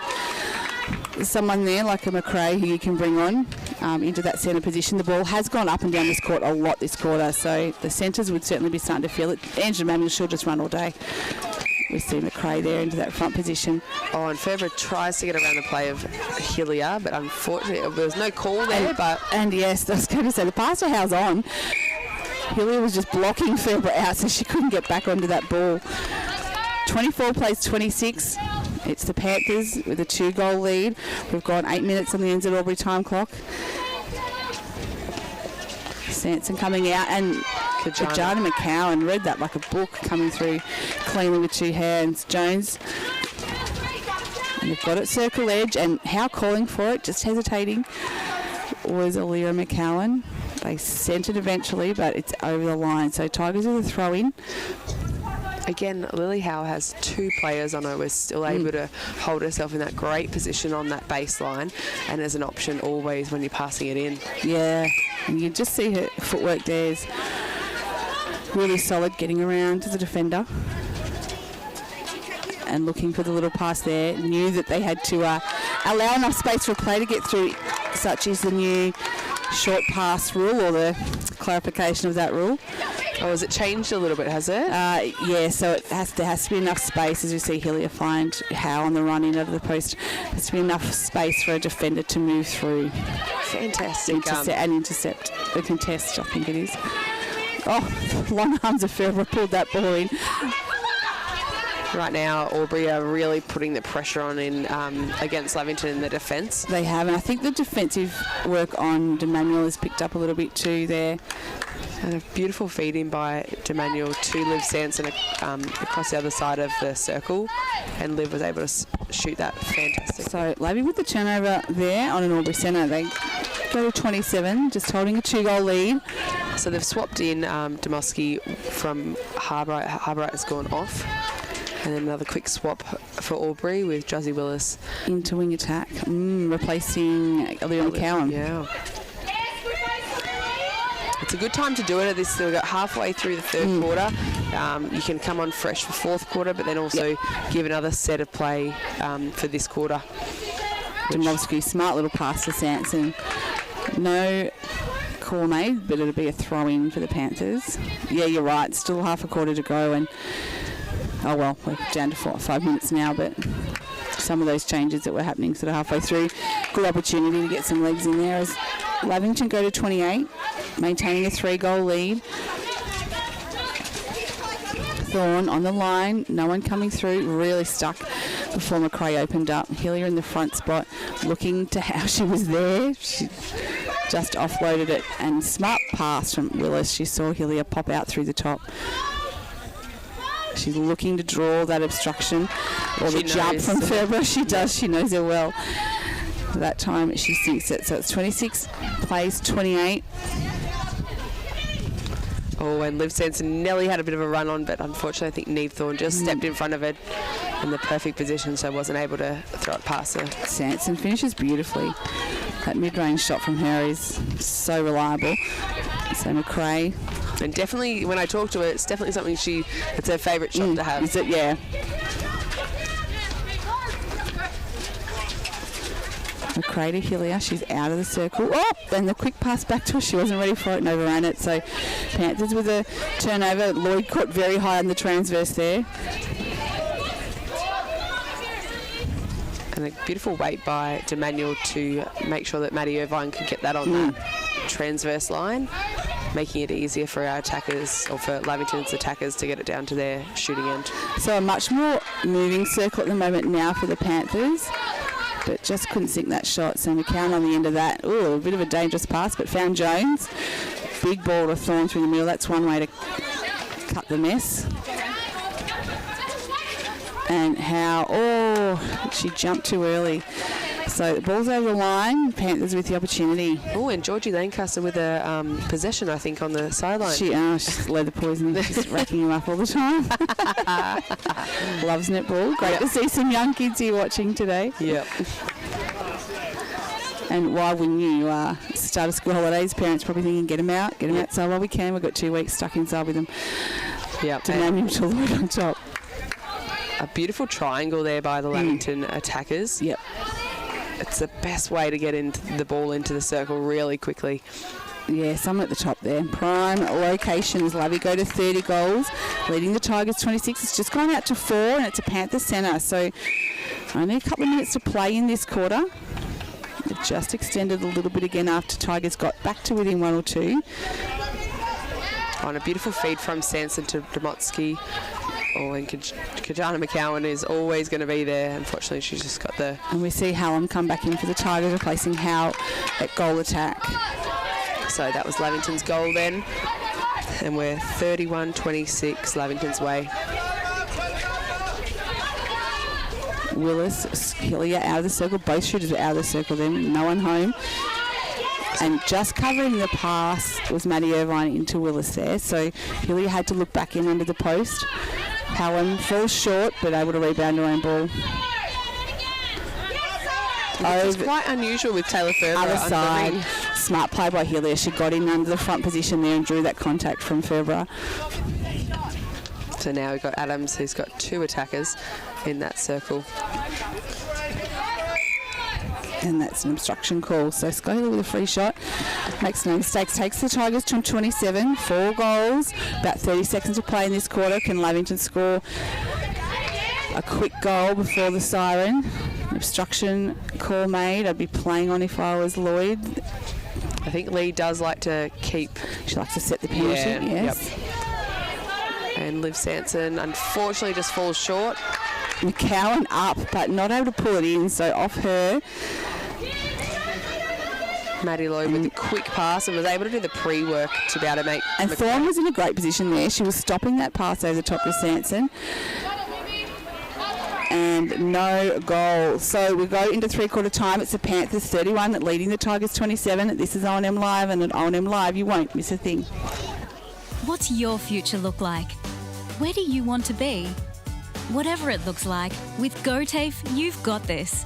someone there like a McRae who you can bring on into that centre position. The ball has gone up and down this court a lot this quarter, so the centres would certainly be starting to feel it. Angela Manuel, she'll just run all day. We see McRae there into that front position. Oh, and Ferber tries to get around the play of Hillier, but unfortunately there was no call there. And yes, I was going to say, the pass to Howe's on. Hillier was just blocking Ferber out, so she couldn't get back onto that ball. 24 plays 26. It's the Panthers with a 2-goal lead. We've got 8 minutes on the NZ Albury time clock. Sanson coming out, and Kajana McCowan read that like a book, coming through cleanly with 2 hands. Jones, and they've got it circle edge, and Howe calling for it, just hesitating, was Alira McCowan. They sent it eventually, but it's over the line. So Tigers with a throw in. Again, Lily Howe has 2 players on her. We're still able to hold herself in that great position on that baseline, and as an option always when you're passing it in. Yeah, and you just see her footwork there is really solid, getting around to the defender and looking for the little pass there. Knew that they had to allow enough space for a play to get through, such is the new short pass rule, or the clarification of that rule. Oh, has it changed a little bit, has it? Yeah, so there has to be enough space, as you see Hillier find Howe on the run in over the post. There has to be enough space for a defender to move through. Fantastic. And intercept. A contest, I think it is. Oh, long arms of Ferber pulled that ball in. Right now, Albury are really putting the pressure on in against Lavington in the defence. They have, and I think the defensive work on Demanuel has picked up a little bit too there. And a beautiful feed in by Demanuel to Liv Sanson across the other side of the circle, and Liv was able to shoot that. Fantastic. So Lavy with the turnover there on an Albury centre. They go to 27, just holding a 2-goal lead. So they've swapped in Demoski from Harbour. Harbour has gone off. And then another quick swap for Albury with Juzzy Willis. Into wing attack, replacing Alira McCowan. Yeah. It's a good time to do it at this. We've got halfway through the third quarter. You can come on fresh for fourth quarter, but then also give another set of play for this quarter. Demovsky, smart little pass to Sanson. No call made, but it'll be a throw-in for the Panthers. Yeah, you're right. Still half a quarter to go, and oh well, we're down to 5 minutes now, but some of those changes that were happening sort of halfway through, good opportunity to get some legs in there as Lavington go to 28, maintaining a 3-goal lead. Thorne on the line, no one coming through, really stuck before McRae opened up. Hillier in the front spot, looking to how she was there. She just offloaded it, and smart pass from Willis. She saw Hillier pop out through the top. She's looking to draw that obstruction or the jump from Ferber. She does. She knows it well. That time she sinks it. So it's 26 plays 28. Oh, and Liv Sanson nearly had a bit of a run on, but unfortunately I think Neve Thorne just stepped in front of it in the perfect position, so wasn't able to throw it past her. Sanson finishes beautifully. That mid-range shot from her is so reliable. So McRae. And definitely, when I talk to her, it's definitely something it's her favourite shot to have. Is it? Yeah. McRae to Hillier, she's out of the circle. Oh, and the quick pass back to her. She wasn't ready for it and overran it. So Panthers with a turnover. Lloyd caught very high on the transverse there. And a beautiful weight by Demanuel to make sure that Maddie Irvine could get that on that transverse line, making it easier for our attackers, or for Lavington's attackers, to get it down to their shooting end. So a much more moving circle at the moment now for the Panthers, but just couldn't sink that shot. So McCowan on the end of that. Ooh, a bit of a dangerous pass, but found Jones. Big ball to Thorne through the middle. That's one way to cut the mess. And she jumped too early. So the ball's over the line. Panthers with the opportunity. Oh, and Georgie Lancaster with a possession, I think, on the sideline. She's led the poison. She's racking him up all the time. Loves netball. Great to see some young kids here watching today. Yep. And why wouldn't you? Start of school holidays, parents probably thinking, get them outside while we can. We've got 2 weeks stuck inside with them. Yep. To name him to Lloyd on top. A beautiful triangle there by the Lavington attackers. Yep. It's the best way to get the ball into the circle really quickly. Yeah, someone at the top there. Prime locations. Lovey go to 30 goals, leading the Tigers 26. It's just gone out to 4, and it's a Panther centre. So only a couple of minutes to play in this quarter. They've just extended a little bit again after Tigers got back to within 1 or 2. On a beautiful feed from Sanson to Demotsky. Oh, and Kajana McCowan is always going to be there. Unfortunately, she's just got the... And we see Hallam come back in for the Tigers, replacing Howe at goal attack. So that was Lavington's goal then. And we're 31-26 Lavington's way. Willis, Hillier out of the circle. Both shooters are out of the circle then. No one home. And just covering the pass was Maddie Irvine into Willis there. So Hillier had to look back in under the post. Hallam falls short, but able to rebound her own ball. It's quite unusual with Taylor Ferber. Other side. Smart play by Hillier. She got in under the front position there and drew that contact from Ferber. So now we've got Adams, who's got 2 attackers in that circle. And that's an obstruction call. So Scalia with a free shot. Makes no mistakes. Takes the Tigers to 27. 4 goals. About 30 seconds to play in this quarter. Can Lavington score a quick goal before the siren? An obstruction call made. I'd be playing on if I was Lloyd. I think Lee does like to keep... She likes to set the penalty, yes. Yep. And Liv Sanson, unfortunately, just falls short. McCowan up, but not able to pull it in, so off her. Maddie Lloyd with a quick pass and was able to do the pre-work to be able to make... And Thorne was in a great position there. She was stopping that pass over the top of Sanson. And no goal. So we go into 3/4 time. It's the Panthers 31 leading the Tigers 27. This is O&M Live, and at O&M Live you won't miss a thing. What's your future look like? Where do you want to be? Whatever it looks like, with GoTAFE, you've got this.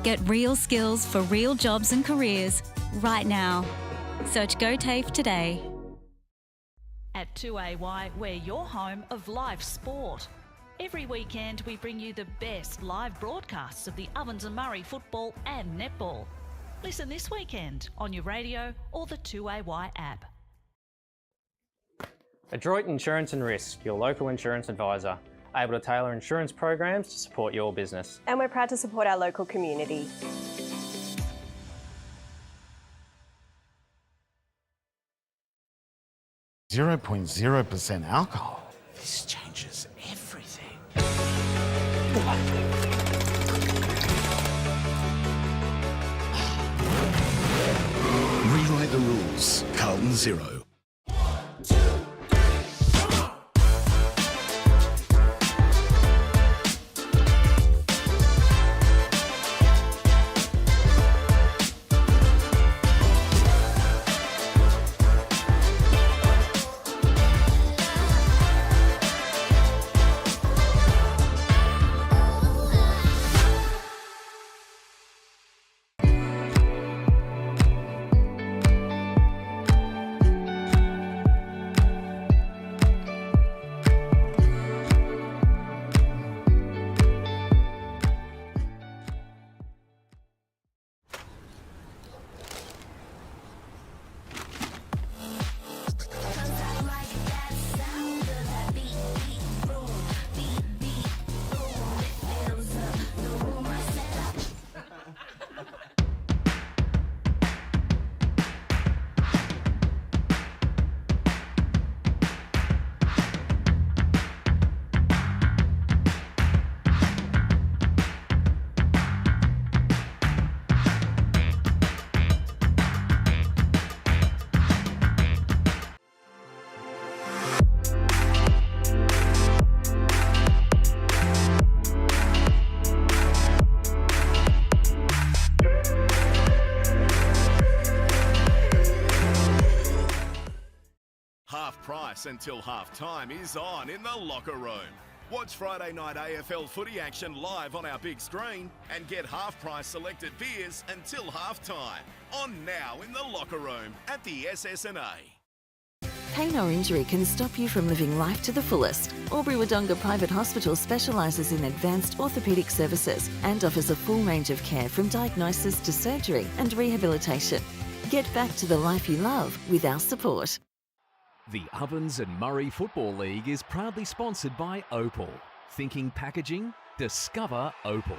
Get real skills for real jobs and careers right now. Search GoTAFE today. At 2AY, we're your home of live sport. Every weekend we bring you the best live broadcasts of the Ovens and Murray football and netball. Listen this weekend on your radio or the 2AY app. Adroit Insurance and Risk, your local insurance advisor, able to tailor insurance programs to support your business. And we're proud to support our local community. .0% alcohol. This changes everything. Rewrite the rules. Carlton Zero. price until half-time is on in the locker room. Watch Friday night AFL footy action live on our big screen and get half-price selected beers until half-time. On now in the locker room at the SS&A. Pain or injury can stop you from living life to the fullest. Albury Wodonga Private Hospital specialises in advanced orthopaedic services and offers a full range of care from diagnosis to surgery and rehabilitation. Get back to the life you love with our support. The Ovens and Murray Football League is proudly sponsored by Opal. Thinking packaging? Discover Opal.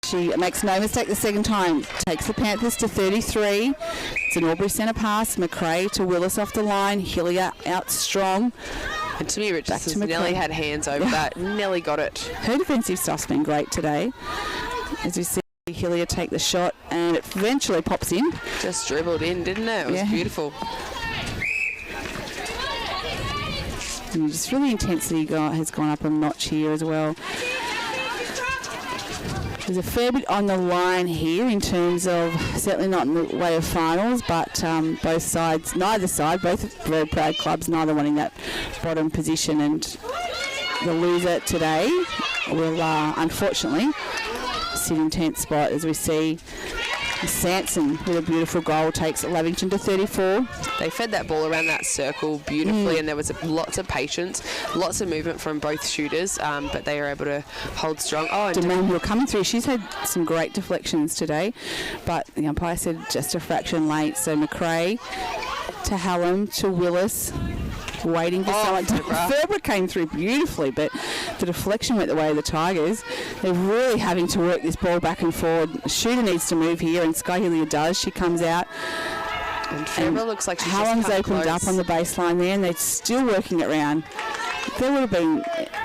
She makes no mistake the second time. Takes the Panthers to 33. It's an Albury centre pass. McRae to Willis off the line. Hillier out strong. And to me, Richardson nearly had hands over that. Nearly got it. Her defensive stuff's been great today. As we see Hillier take the shot and it eventually pops in. Just dribbled in, didn't it? It was beautiful. And just really intensity has gone up a notch here as well. There's a fair bit on the line here in terms of, certainly not in the way of finals, but both sides, both very proud clubs, neither wanting that bottom position, and the loser today will unfortunately sit in 10th spot as we see Sanson with a beautiful goal takes Lavington to 34. They fed that ball around that circle beautifully and there was lots of patience, lots of movement from both shooters, but they were able to hold strong. Oh, and Demone coming through. She's had some great deflections today, but the umpire said just a fraction late. So McRae to Hallam to Willis. waiting for someone to... Ferber came through beautifully, but the deflection went the way of the Tigers. They're really having to work this ball back and forward. Shooter needs to move here, and Sky Hillier does. She comes out. And Ferber looks like she's Hallam's just opened up on the baseline there, and they're still working it round. There would have been,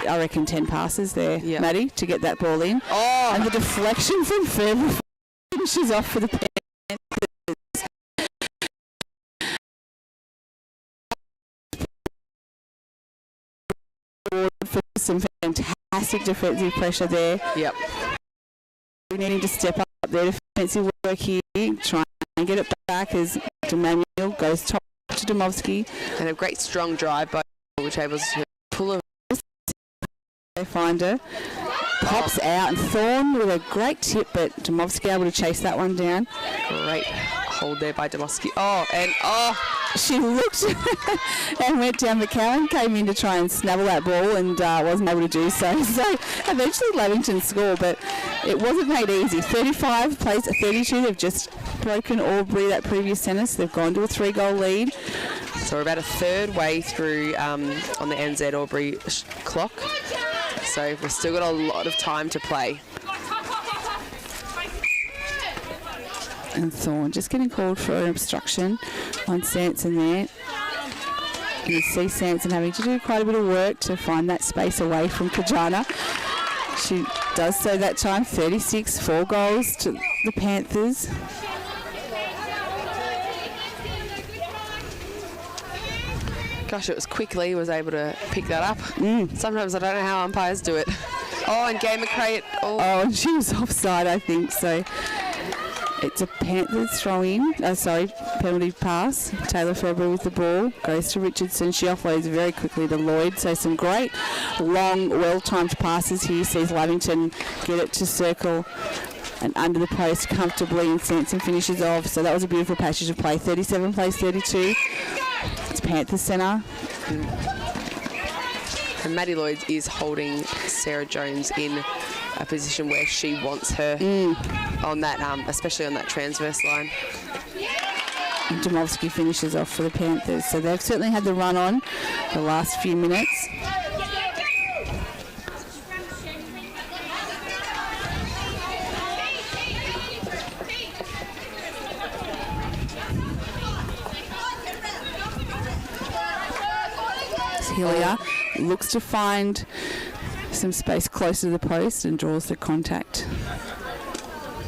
I reckon, 10 passes there, Maddie, to get that ball in. Oh. And the deflection from Ferber finishes off for the Panthers. For some fantastic defensive pressure there. Yep. We're needing to step up their defensive work here, try and get it back as Demmanuel goes top to Domovsky. And a great strong drive by which able to pull her. They find her. Pops out, and Thorne with a great tip, but Domovsky able to chase that one down. Great hold there by Domovsky. She looked and went down. McCowan came in to try and snabble that ball and wasn't able to do so. So eventually Lavington scored, but it wasn't made easy. 35 plays a 32. They've just broken Albury that previous tennis. They've gone to a 3-goal lead. So we're about a third way through on the NZ Albury clock. So we've still got a lot of time to play. And Thorne just getting called for an obstruction on Sanson there. You see Sanson having to do quite a bit of work to find that space away from Kajana. She does so that time. 36, 4 goals to the Panthers. Gosh, it was quickly was able to pick that up. Sometimes I don't know how umpires do it. And Gay McRae. And she was offside, I think. So it's a Panthers throw-in. Penalty pass. Taylor Ferber with the ball. Goes to Richardson. She offloads very quickly to Lloyd. So some great, long, well-timed passes here. Sees Lavington get it to circle and under the post comfortably, and Sanson finishes off. So that was a beautiful passage of play. 37 plays 32. It's Panthers centre. And Maddie Lloyd is holding Sarah Jones in a position where she wants her on that, especially on that transverse line. And Domovsky finishes off for the Panthers. So they've certainly had the run on the last few minutes. Hillier looks to find some space closer to the post and draws the contact.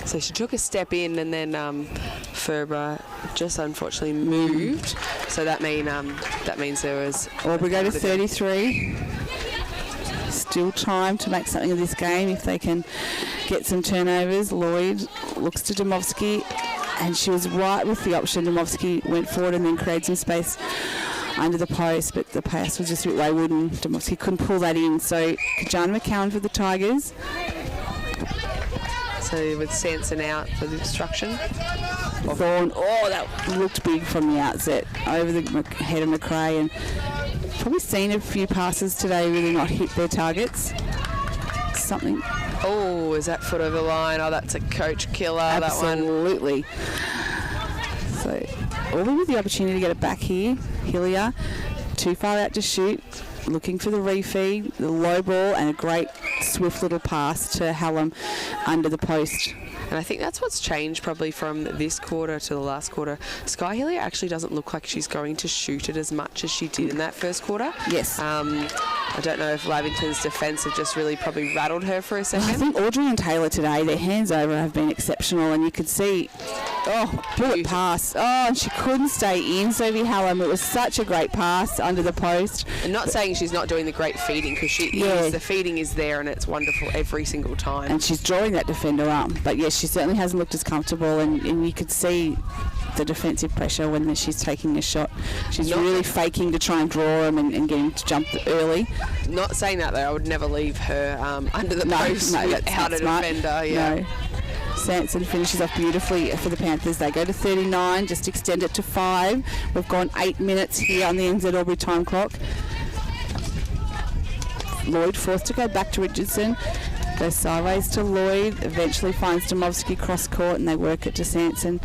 So she took a step in, and then Ferber just unfortunately moved. So that means there was... Albury go to 33. Still time to make something of this game if they can get some turnovers. Lloyd looks to Domovsky, and she was right with the option. Domovsky went forward and then created some space under the post, but the pass was just a bit wayward and Domovsky couldn't pull that in. So Kajana McCowan for the Tigers. So with Sanson out for the obstruction. Thorne, that looked big from the outset over the head of McRae, and probably seen a few passes today really not hit their targets. Something. Is that foot over the line? That's a coach killer. Absolutely. So Albury with the opportunity to get it back here. Hillier, too far out to shoot, looking for the refeed, the low ball, and a great swift little pass to Hallam under the post. And I think that's what's changed probably from this quarter to the last quarter. Sky Hillier actually doesn't look like she's going to shoot it as much as she did in that first quarter. Yes. I don't know if Lavington's defence have just really probably rattled her for a second. I think Audrey and Taylor today, their hands over have been exceptional, and you could see, bullet pass. And she couldn't stay in, Sophie Hallam. It was such a great pass under the post. And not saying she's not doing the great feeding, because she is. The feeding is there, and it's wonderful every single time. And she's drawing that defender up. But yes, she certainly hasn't looked as comfortable, and you could see the defensive pressure when she's taking a shot. She's really faking to try and draw him and getting to jump early. Not saying that though, I would never leave her under the post without a defender. No. Sanson finishes off beautifully for the Panthers. They go to 39, just extend it to 5. We've gone 8 minutes here on the NZ Albury time clock. Lloyd forced to go back to Richardson. Goes sideways to Lloyd, eventually finds Domovsky cross court, and they work it to Sanson.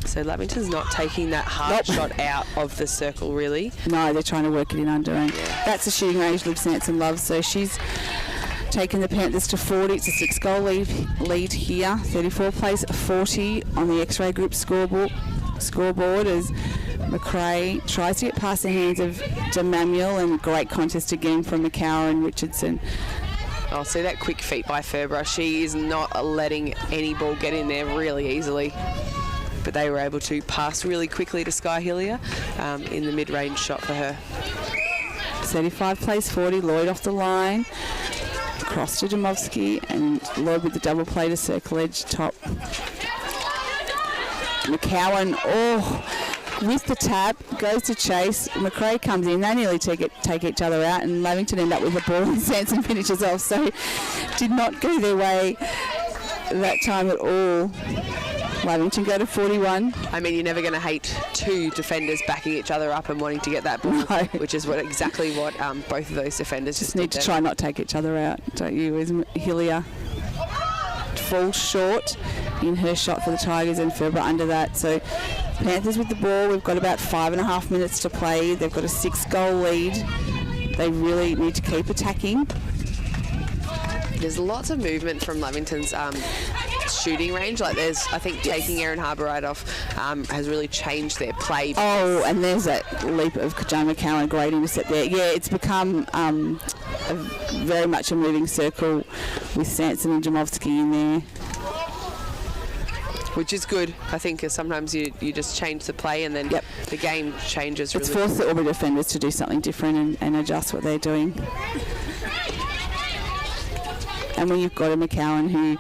So Lavington's not taking that hard shot out of the circle, really. No, they're trying to work it in under. And that's the shooting range Liv Sanson loves. So she's taken the Panthers to 40. It's a 6-goal lead here. 34 plays 40 on the X-ray group scoreboard as McRae tries to get past the hands of DeManuel, and great contest again from McCower and Richardson. I'll see that quick feet by Ferber. She is not letting any ball get in there really easily. But they were able to pass really quickly to Sky Hillier in the mid-range shot for her. 35 plays 40, Lloyd off the line. Cross to Domovsky, and Lloyd with the double play to circle edge top. McCowan, with the tap, goes to chase. McRae comes in. They nearly take each other out, and Lavington end up with the ball, and Sanson finishes off. So did not go their way that time at all. Lavington go to 41. I mean, you're never going to hate two defenders backing each other up and wanting to get that ball, No. which is exactly what both of those defenders Just need to try not take each other out, don't you? As Hillier falls short in her shot for the Tigers, and Ferber under that. So Panthers with the ball. We've got about 5.5 minutes to play. They've got a 6-goal lead. They really need to keep attacking. There's lots of movement from Lavington's shooting range. Like I think taking Erin Harbour right off has really changed their play. Oh, and there's that leap of Kajama McCowan, great intercept there. Yeah, it's become very much a moving circle with Sanson and Jamovsky in there. Which is good, I think, because sometimes you just change the play and then the game changes. It's forced the Albury defenders to do something different and adjust what they're doing. And when you've got a McCowan who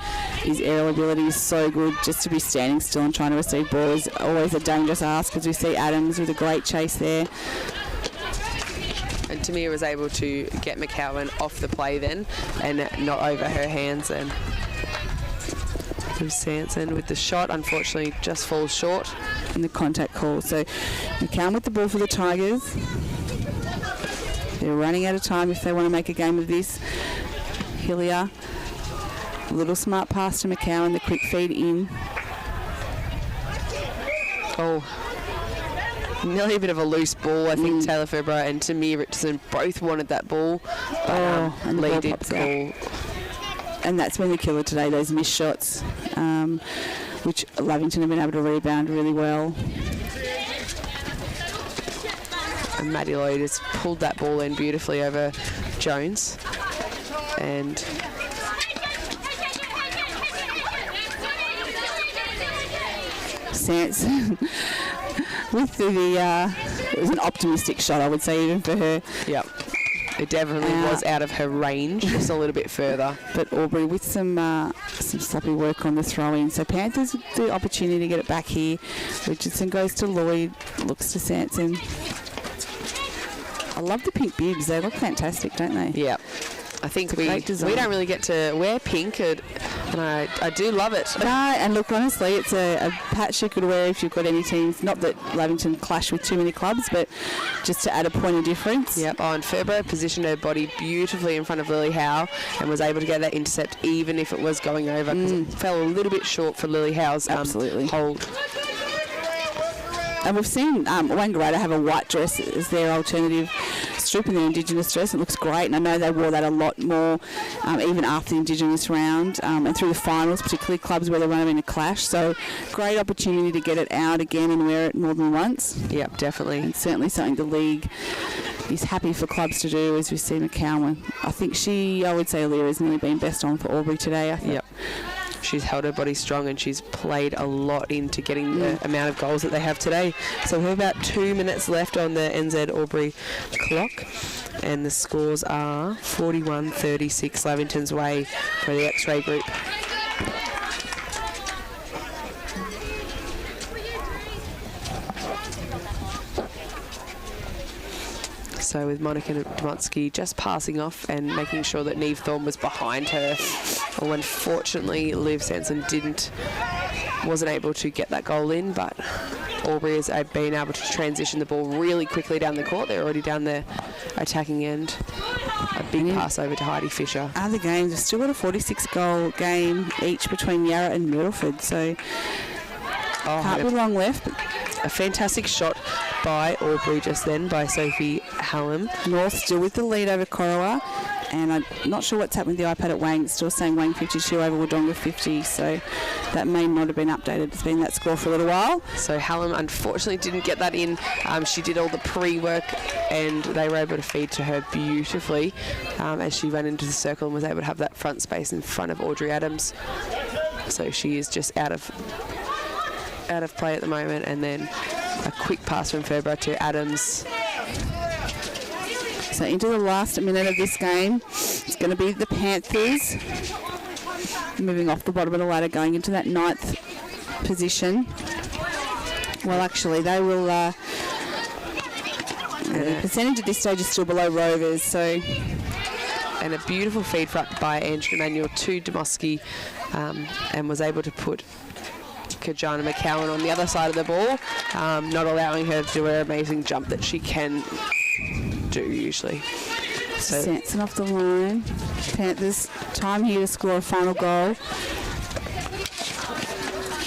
his aerial ability is so good, just to be standing still and trying to receive ball is always a dangerous ask, because we see Adams with a great chase there. And Tamir was able to get McCowan off the play then and not over her hands. And Sanson with the shot, unfortunately, just falls short. And the contact call. So McCowan with the ball for the Tigers. They're running out of time if they want to make a game of this. Hillier, little smart pass to McCowan, the quick feed in. Nearly a bit of a loose ball. I think Taylor Ferber and Tamir Richardson both wanted that ball. But, and the Lee ball did pops call. out. And that's been the killer today, those missed shots, which Lavington have been able to rebound really well. And Maddie Lloyd has pulled that ball in beautifully over Jones. And Sanson with it was an optimistic shot, I would say, even for her. Yep. It definitely was out of her range, just a little bit further. But Albury with some sloppy work on the throw-in. So Panthers with the opportunity to get it back here. Richardson goes to Lloyd, looks to Sanson. I love the pink bibs. They look fantastic, don't they? Yep. I think we don't really get to wear pink, and I do love it. No, and look, honestly, it's a patch you could wear if you've got any teams. Not that Lavington clash with too many clubs, but just to add a point of difference. Yep, and Ferber positioned her body beautifully in front of Lily Howe and was able to get that intercept even if it was going over, because it fell a little bit short for Lily Howe's hold. And we've seen Wangaratta have a white dress as their alternative strip in their Indigenous dress. It looks great, and I know they wore that a lot more even after the Indigenous round and through the finals, particularly clubs where they won't have been a clash. So great opportunity to get it out again and wear it more than once. Yep, definitely. And certainly something the league is happy for clubs to do, as we see McCowan. I think I would say Leah has nearly been best on for Albury today. I think. Yep. She's held her body strong and she's played a lot into getting the amount of goals that they have today. So we have about 2 minutes left on the NZ Albury clock, and the scores are 41-36 Lavington's way for the X-ray group. So with Monica Domotsky just passing off and making sure that Neve Thorne was behind her. Well, unfortunately, Liv Sanson wasn't able to get that goal in, but Albury has been able to transition the ball really quickly down the court. They're already down the attacking end. A big pass over to Heidi Fisher. Other games, they've still got a 46-goal game each between Yarra and Middleford. So Can't be long left. A fantastic shot by Albury just then by Sophie Hallam. North still with the lead over Corowa. And I'm not sure what's happened with the iPad at Wang. It's still saying Wang 52 over Wodonga 50, so that may not have been updated. It's been that score for a little while. So Hallam unfortunately didn't get that in. She did all the pre-work and they were able to feed to her beautifully as she ran into the circle and was able to have that front space in front of Audrey Adams. So she is just out of play at the moment, and then a quick pass from Ferber to Adams. So into the last minute of this game, it's going to be the Panthers moving off the bottom of the ladder, going into that 9th position. Well, actually, they will. The percentage at this stage is still below Rovers, so. And a beautiful feed by Andrew Manuel to Demoski, and was able to put Kajana McCowan on the other side of the ball, not allowing her to do her amazing jump that she can do usually. So Sanson off the line. Panthers time here to score a final goal.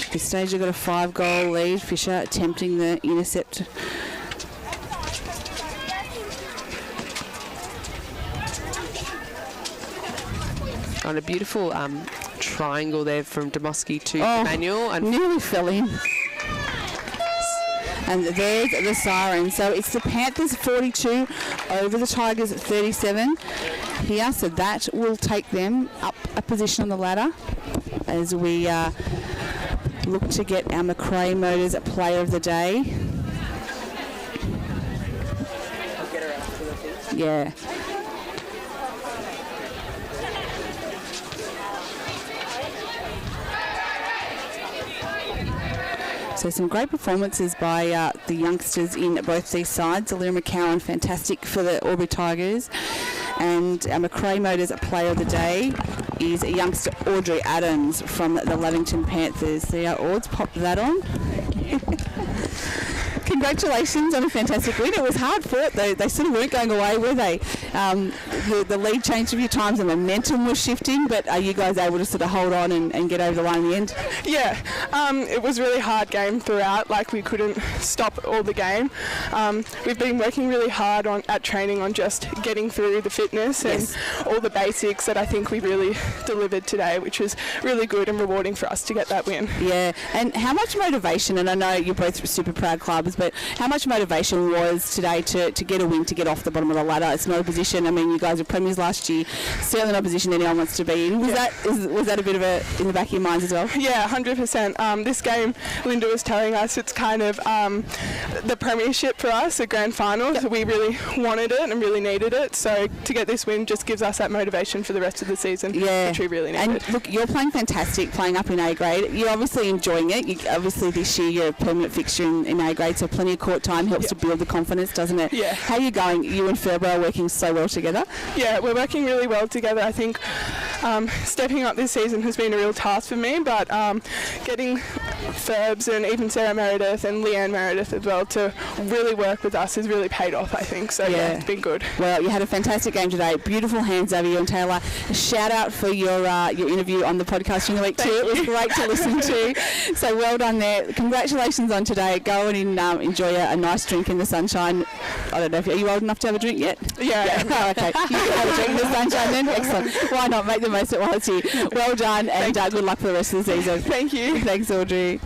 At this stage they've got a 5-goal lead. Fisher attempting the intercept. On a beautiful triangle there from Demoski to Manuel, and nearly fell in. And there's the siren. So it's the Panthers 42 over the Tigers 37 here. So that will take them up a position on the ladder as we look to get our McRae Motors Player of the Day. Yeah. So some great performances by the youngsters in both these sides. Alira McCowan, fantastic for the Albury Tigers. And our McRae Motors Player of the Day is a youngster Audrey Adams from the Lavington Panthers. See how odds pop that on. Congratulations on a fantastic win. It was hard fought though. They sort of weren't going away, were they? The lead changed a few times, the momentum was shifting, but are you guys able to sort of hold on and get over the line in the end? Yeah, it was a really hard game throughout. Like, we couldn't stop all the game. We've been working really hard at training on just getting through the fitness and all the basics that I think we really delivered today, which was really good and rewarding for us to get that win. Yeah, and how much motivation, and I know you're both super proud clubs, but how much motivation was today to get a win, to get off the bottom of the ladder? It's not a position, I mean, you guys were premiers last year, certainly not a position anyone wants to be in. Was that a bit of a in the back of your minds as well? Yeah, 100%. This game, Linda was telling us, it's kind of the premiership for us, a grand final. So we really wanted it and really needed it. So to get this win just gives us that motivation for the rest of the season, which we really needed. And look, you're playing fantastic, playing up in A grade. You're obviously enjoying it. Obviously this year you're a permanent fixture in A grade, so plenty of court time helps to build the confidence, doesn't it? Yeah. How are you going? You and Ferber are working so well together. Yeah, we're working really well together. I think stepping up this season has been a real task for me, but getting Ferbs and even Sarah Meredith and Leanne Meredith as well to really work with us has really paid off, I think. So yeah, it's been good. Well, you had a fantastic game today. Beautiful hands over you and Taylor. A shout out for your interview on the podcast during the week too. It was great to listen to. So well done there. Congratulations on today. Go and enjoy a nice drink in the sunshine. I don't know if are you old enough to have a drink yet? Yeah. Oh, okay. You can have a drink in the sunshine then. Excellent. Why not? Make the most of it while it's here. Well done, and good luck for the rest of the season. Thank you. Thanks, Audrey.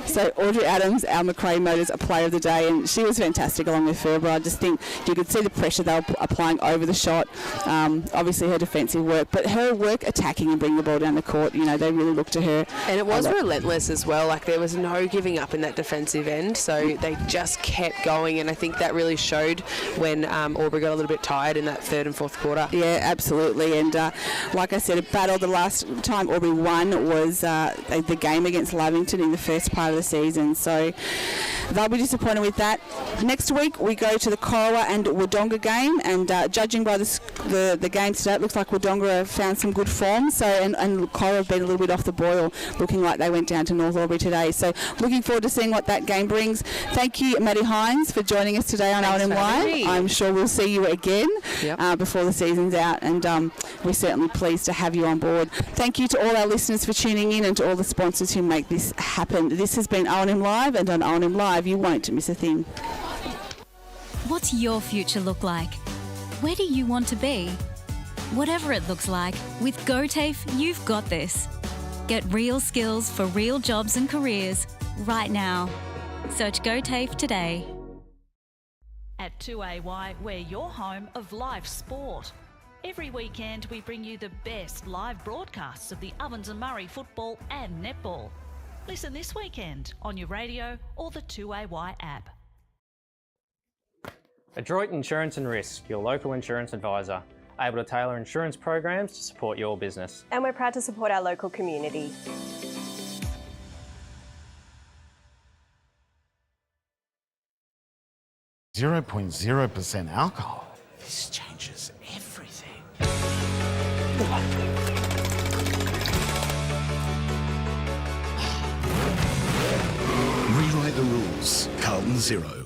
So Audrey Adams, our McRae Motors Player of the Day, and she was fantastic along with Ferber. I just think you could see the pressure they were applying over the shot. Obviously her defensive work, but her work attacking and bringing the ball down the court, they really looked to her. And it was relentless as well. Like, there was no giving up in that defensive end, so they just kept going, and I think that really showed when Albury got a little bit tired in that third and fourth quarter. Yeah, absolutely. And like I said, a battle. The last time Albury won was the game against Lavington in the first part of the season, so they'll be disappointed with that. Next week we go to the Corowa and Wodonga game, and judging by the game today, it looks like Wodonga have found some good form, so and Corowa have been a little bit off the boil, looking like they went down to North Albury today, so looking forward to seeing what that game brings. Thank you, Maddie Hines, for joining us today on O&M Live. I'm sure we'll see you again before the season's out, and we're certainly pleased to have you on board. Thank you to all our listeners for tuning in, and to all the sponsors who make this happen. And this has been O&M Live, and on O&M Live you won't miss a thing. What's your future look like? Where do you want to be? Whatever it looks like, with GoTAFE, you've got this. Get real skills for real jobs and careers right now. Search GoTAFE today. At 2AY, we're your home of live sport. Every weekend we bring you the best live broadcasts of the Ovens and Murray football and netball. Listen this weekend on your radio or the 2AY app. Adroit Insurance and Risk, your local insurance advisor, able to tailor insurance programs to support your business. And we're proud to support our local community. .0% alcohol. This changes everything. Rewrite the rules. Carlton Zero.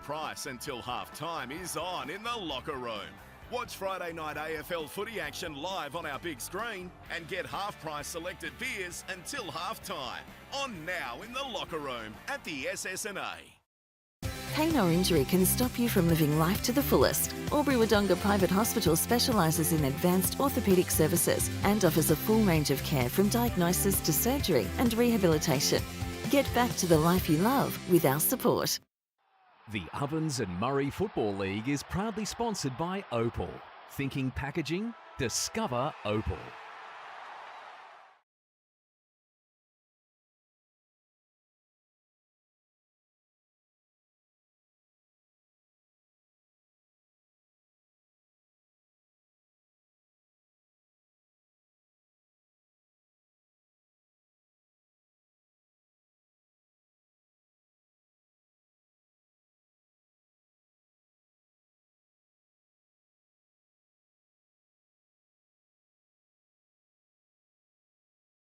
Price until half-time is on in the locker room. Watch Friday night AFL footy action live on our big screen and get half-price selected beers until half-time. On now in the locker room at the SS&A. Pain or injury can stop you from living life to the fullest. Albury Wodonga Private Hospital specialises in advanced orthopaedic services and offers a full range of care from diagnosis to surgery and rehabilitation. Get back to the life you love with our support. The Ovens and Murray Football League is proudly sponsored by Opal. Thinking packaging? Discover Opal.